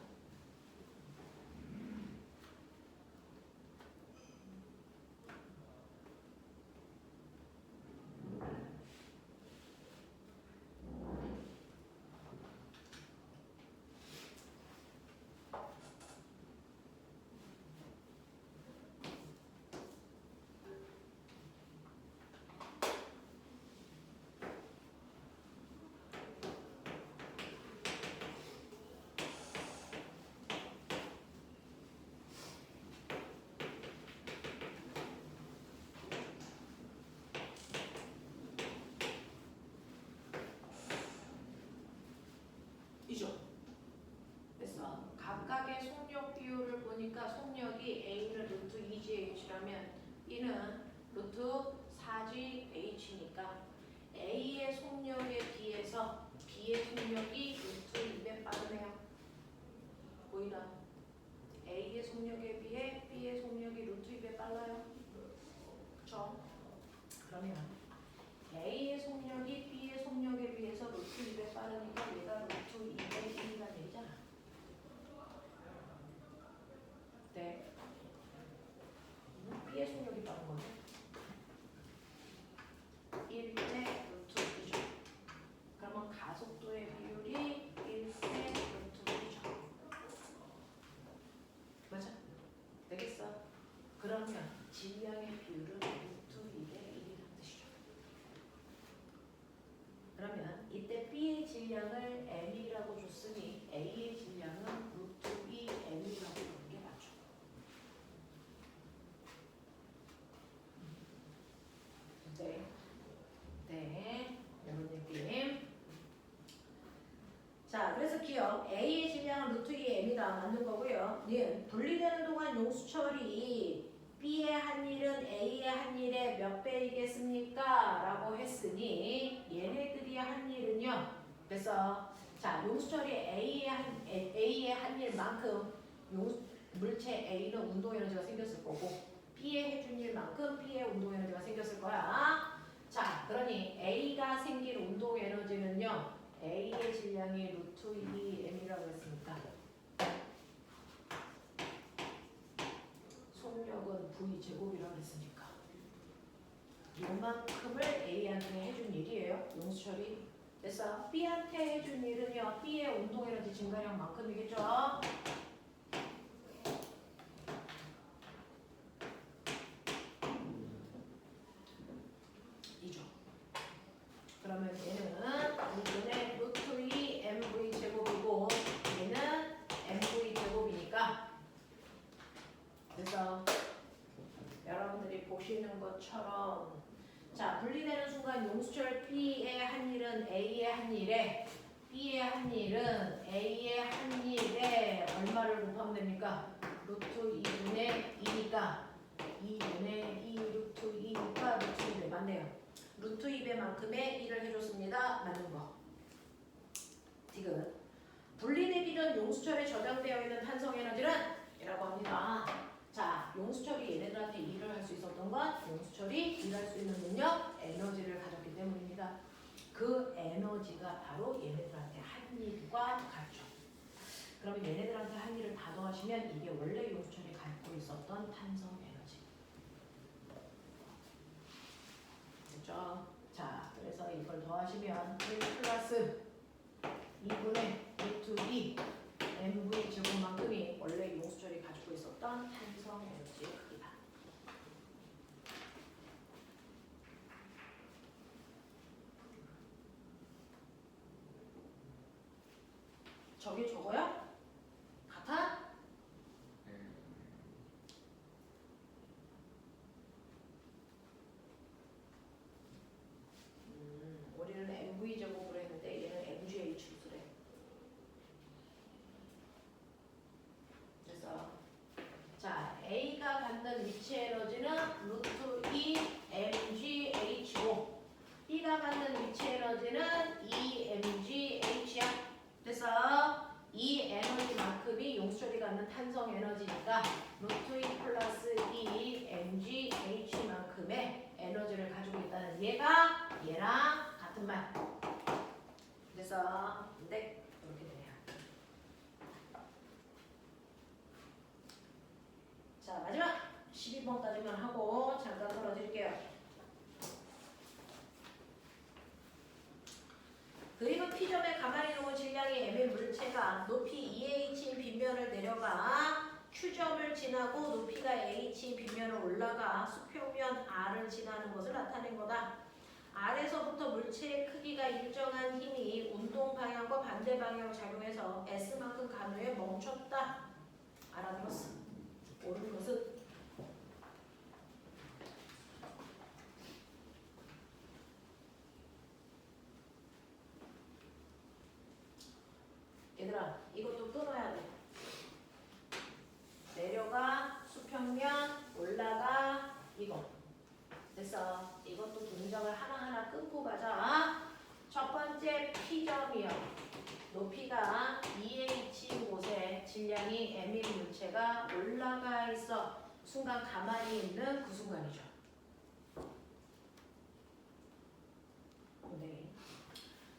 각각의 속력 비율을 보니까 속력이 A는 루트 2GH라면 B는 루트 4GH니까 A의 속력에 비해서 B의 속력이 루트 2배 빠르네요. 보이나? A의 속력에 비해 B의 속력이 루트 2배 빨라요. 그쵸? 그러면 A의 속력이 B의 속력에 비해서 루트 2배 빠르니까 얘가 루트 2배 1이라는 얘기잖아. 네. B의 속력이 빠른 거죠. 1대 루트 2죠. 그러면 가속도의 비율이 1대 루트 2죠. 맞아? 되겠어? 그러면 질량의 비율은 루트 2대 1이라는 뜻이죠. 그러면 이때 B의 질량을 M이라고 줬으니 A의 질량은 루트 2 M이라고 보는 게 맞죠. 네. 네. 이런 느낌. 자, 그래서 기억 A의 질량은 루트 2 M이다. 맞는 거고요. 는 분리되는 동안 용수철이 B의 한 일은 A의 한 일의 몇 배이겠습니까? 라고 했으니 얘네들이 한 일은요. 그래서 자, 용수철이 A의 한 일만큼 물체 A는 운동 에너지가 생겼을 거고 B의 해준 일만큼 B의 운동 에너지가 생겼을 거야. 자, 그러니 A가 생긴 운동 에너지는요. A의 질량이 루트 2M이라고 했으니까 속력은 V 제곱이라고 했으니까 요만큼을 A한테 해준 일이에요. 용수철이. 그래서 B한테 해준 일은요. B의 운동 에너지 증가량만큼이겠죠. 이죠. 그러면 얘는 2분의 루트 2 MV 제곱이고 얘는 MV 제곱이니까 그래서 여러분들이 보시는 것처럼 자, 분리되는 순간 용수철 B의 한 일은 A의 한 일에 B의 한 일은 A의 한 일에 얼마를 곱하면 됩니까? 루트 2분의 2니까 2분의 2 루트 2니까 루트 2배 맞네요. 루트 2배만큼의 1을 해줬습니다. 맞는 거. 디귿. 분리되기 전 용수철에 저장되어 있는 탄성 에너지는 이라고 합니다. 자, 용수철이 얘네들한테 일을 할 수 있었던 건 용수철이 일할 수 있는 능력, 에너지를 가졌기 때문입니다. 그 에너지가 바로 얘네들한테 한 일과 같죠. 그러면 얘네들한테 한 일을 다 더하시면 이게 원래 용수철이 갖고 있었던 탄성 에너지. 됐죠? 자, 그래서 이걸 더하시면 1 플러스 2분의 루트 2 MV 제곱만큼이 원래 용수철이 가지고 있었던 탄성 에너지의 크기다. 저게 저거야? 같아? 우리는 MV 제곱으로 했는데 얘는 MGH로 쓰래. 그래서 자, A가 갖는 위치 에너지는 루트 2 MGH고 B가 갖는 위치 에너지는 2 MGH야. 그래서 이 에너지만큼이 용수철이 갖는 탄성 에너지니까 루트 2 플러스 2 MGH만큼의 에너지를 가지고 있다는 얘가 얘랑 같은 말. 그래서 네, 이렇게 되네요. 자, 마지막 12번까지만 하고 잠깐 풀어드릴게요. 그리고 P점에 가만히 놓은 질량이 M의 물체가 높이 2H인 빗면을 내려가 Q점을 지나고 높이가 H인 빗면을 올라가 수평면 R을 지나는 것을 나타낸 거다. R에서부터 물체의 크기가 일정한 힘이 운동 방향과 반대 방향을 작용해서 S만큼 간 후에 멈췄다. 알아들었어. 옳은 것은 얘들아, 이것도 끊어야 돼. 여전히 M인 물체가 올라가 있어. 순간 가만히 있는 그 순간이죠. 네.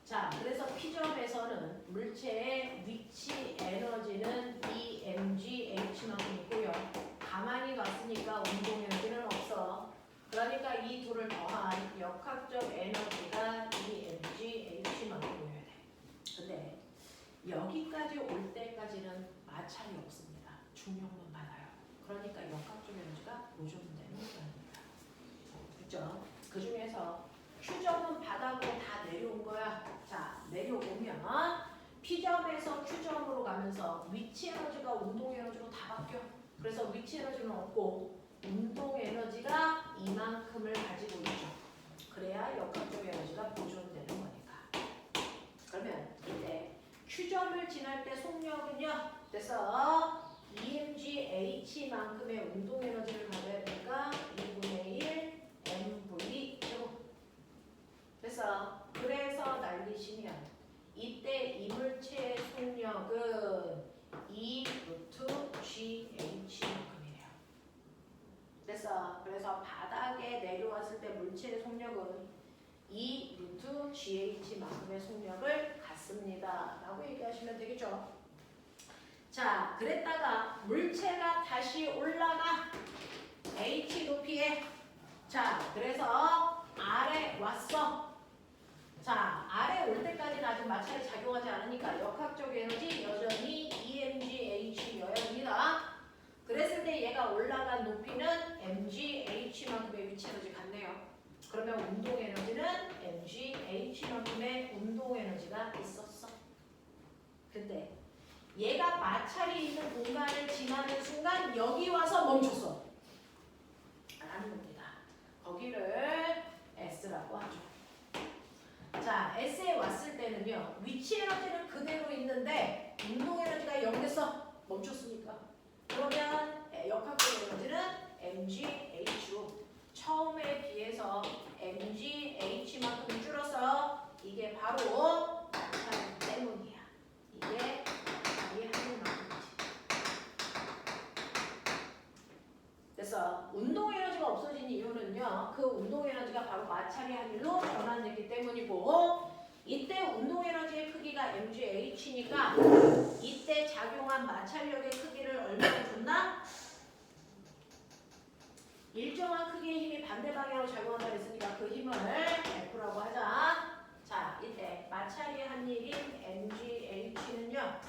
자, 그래서 P점에서는 물체의 위치 에너지는 EmgH만큼 있고요. 가만히 놨으니까 운동 에너지는 없어. 그러니까 이 둘을 더한 역학적 에너지가 EmgH만큼이어야 돼. 근데 여기까지 올 때까지는 마찰이 없습니다. 중력만 받아요. 그러니까 역학적 에너지가 보존되는 거입니다. 그렇죠? 그 중에서 Q점은 바닥으로 다 내려온 거야. 자, 내려오면 P점에서 Q점으로 가면서 위치 에너지가 운동 에너지로 다 바뀌어. 그래서 위치 에너지는 없고 운동 에너지가 이만큼을 가지고 있죠. 그래야 역학적 에너지가 보존되는 거니까. 그러면 이때 Q점을 지날 때 속력은요. 그래서 EmgH만큼의 운동 에너지를 가져야 되니까 2분의 1 mv 제곱. 그래서 날리시면 이때 이물체의 속력은 2 루트 GH만큼이래요. 그래서 바닥에 내려왔을 때 물체의 속력은 2 루트 GH만큼의 속력을 갖습니다. 라고 얘기하시면 되겠죠. 자, 그랬다가 물체가 다시 올라가. H 높이에. 자, 그래서 아래 왔어. 자, 아래 올 때까지는 아직 마찰이 작용하지 않으니까 역학적 에너지 여전히 EmgH여야 합니다. 그랬을 때 얘가 올라간 높이는 mgH만큼의 위치 에너지 같네요. 그러면 운동 에너지는 mgH만큼의 운동 에너지가 있었어. 근데 얘가 마찰이 있는 공간을 지나는 순간 여기 와서 멈췄어. 라는 겁니다. 거기를 S라고 하죠. 자, S에 왔을 때는요. 위치 에너지는 그대로 있는데 운동 에너지가 0 됐어. 멈췄으니까. 그러면 역학적 에너지는 mgH로 처음에 비해서 mgH만큼 줄어서 이게 바로 마찰 때문이야. 이게 이해하는 만큼이지. 그래서 운동 에너지가 없어진 이유는요. 그 운동 에너지가 바로 마찰이 한 일로 변환됐기 때문이고 이때 운동 에너지의 크기가 mgH니까 이때 작용한 마찰력의 크기를 얼마나 줬나? 일정한 크기의 힘이 반대 방향으로 작용한다고 했으니까 그 힘을 F라고 하자. 자, 이때 마찰이 한 일인 mgH는요.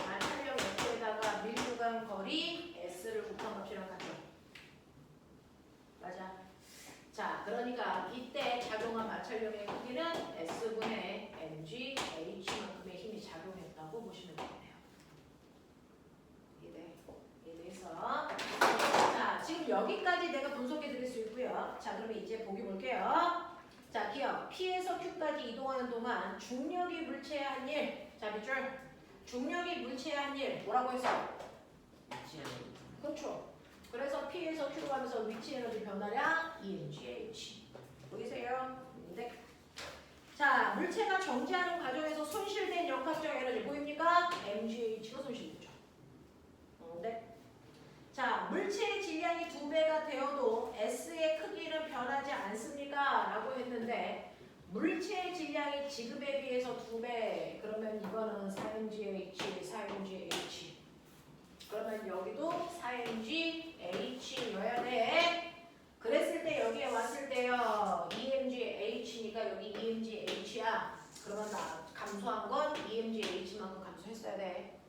마찰력 F에다가 밀도간 거리 S를 곱한 값이랑 같죠. 맞아. 자, 그러니까 이때 작용한 마찰력의 크기는 S분의 mgH만큼의 힘이 작용했다고 보시면 되겠네요. 이래서 자, 지금 여기까지 내가 분석해 드릴 수 있고요. 자, 그러면 이제 보기 볼게요. 자, 기억 P에서 Q까지 이동하는 동안 중력이 물체의 한 일. 자, 밑줄. 중력이 물체의 한 일. 뭐라고 했어? 위치 에너지. 그렇죠. 그래서 P에서 Q로 가면서 위치 에너지 변화량 EmgH. 보이세요? 네. 자, 물체가 정지하는 과정에서 손실된 역학적 에너지 보입니까? mgH가 손실됐죠. 네. 자, 물체의 질량이 2배가 되어도 S의 크기는 변하지 않습니까? 라고 했는데 물체의 질량이 지급에 비해서 2배. 그러면 이거는 4mgH, 4mgH. 그러면 여기도 4mgH여야 돼. 그랬을 때 여기에 왔을 때요. EmgH니까 여기 EmgH야. 그러면 나 감소한 건 EmgH만큼 감소했어야 돼.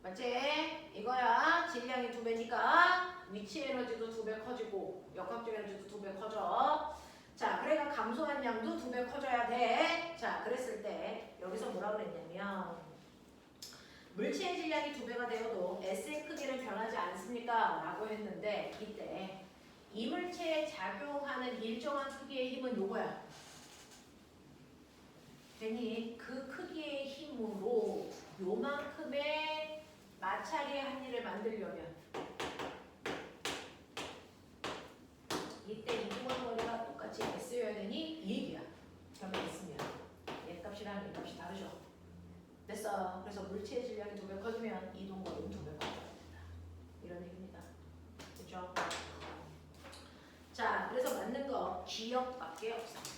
맞지? 이거야. 질량이 2배니까 위치 에너지도 2배 커지고 역학적 에너지도 2배 커져. 자, 그래가 감소한 양도 2배 커져야 돼. 자, 그랬을 때 여기서 뭐라 그랬냐면 물체의 질량이 2배가 되어도 S의 크기는 변하지 않습니까? 라고 했는데 이때 이물체에 작용하는 일정한 크기의 힘은 요거야. 괜히 그 크기의 힘으로 요만큼의 마찰의 한 일을 만들려면 이때 이동한 거리가 똑같이 S여야 되니 이 얘기야. 그러면 S면 얘 값이랑 얘 값이 다르죠. 됐어. 그래서 물체의 질량이 2배 커지면 이동거리는 2배 커져야 된다. 이런 얘기입니다. 그죠? 자, 그래서 맞는 거 기억밖에 없어.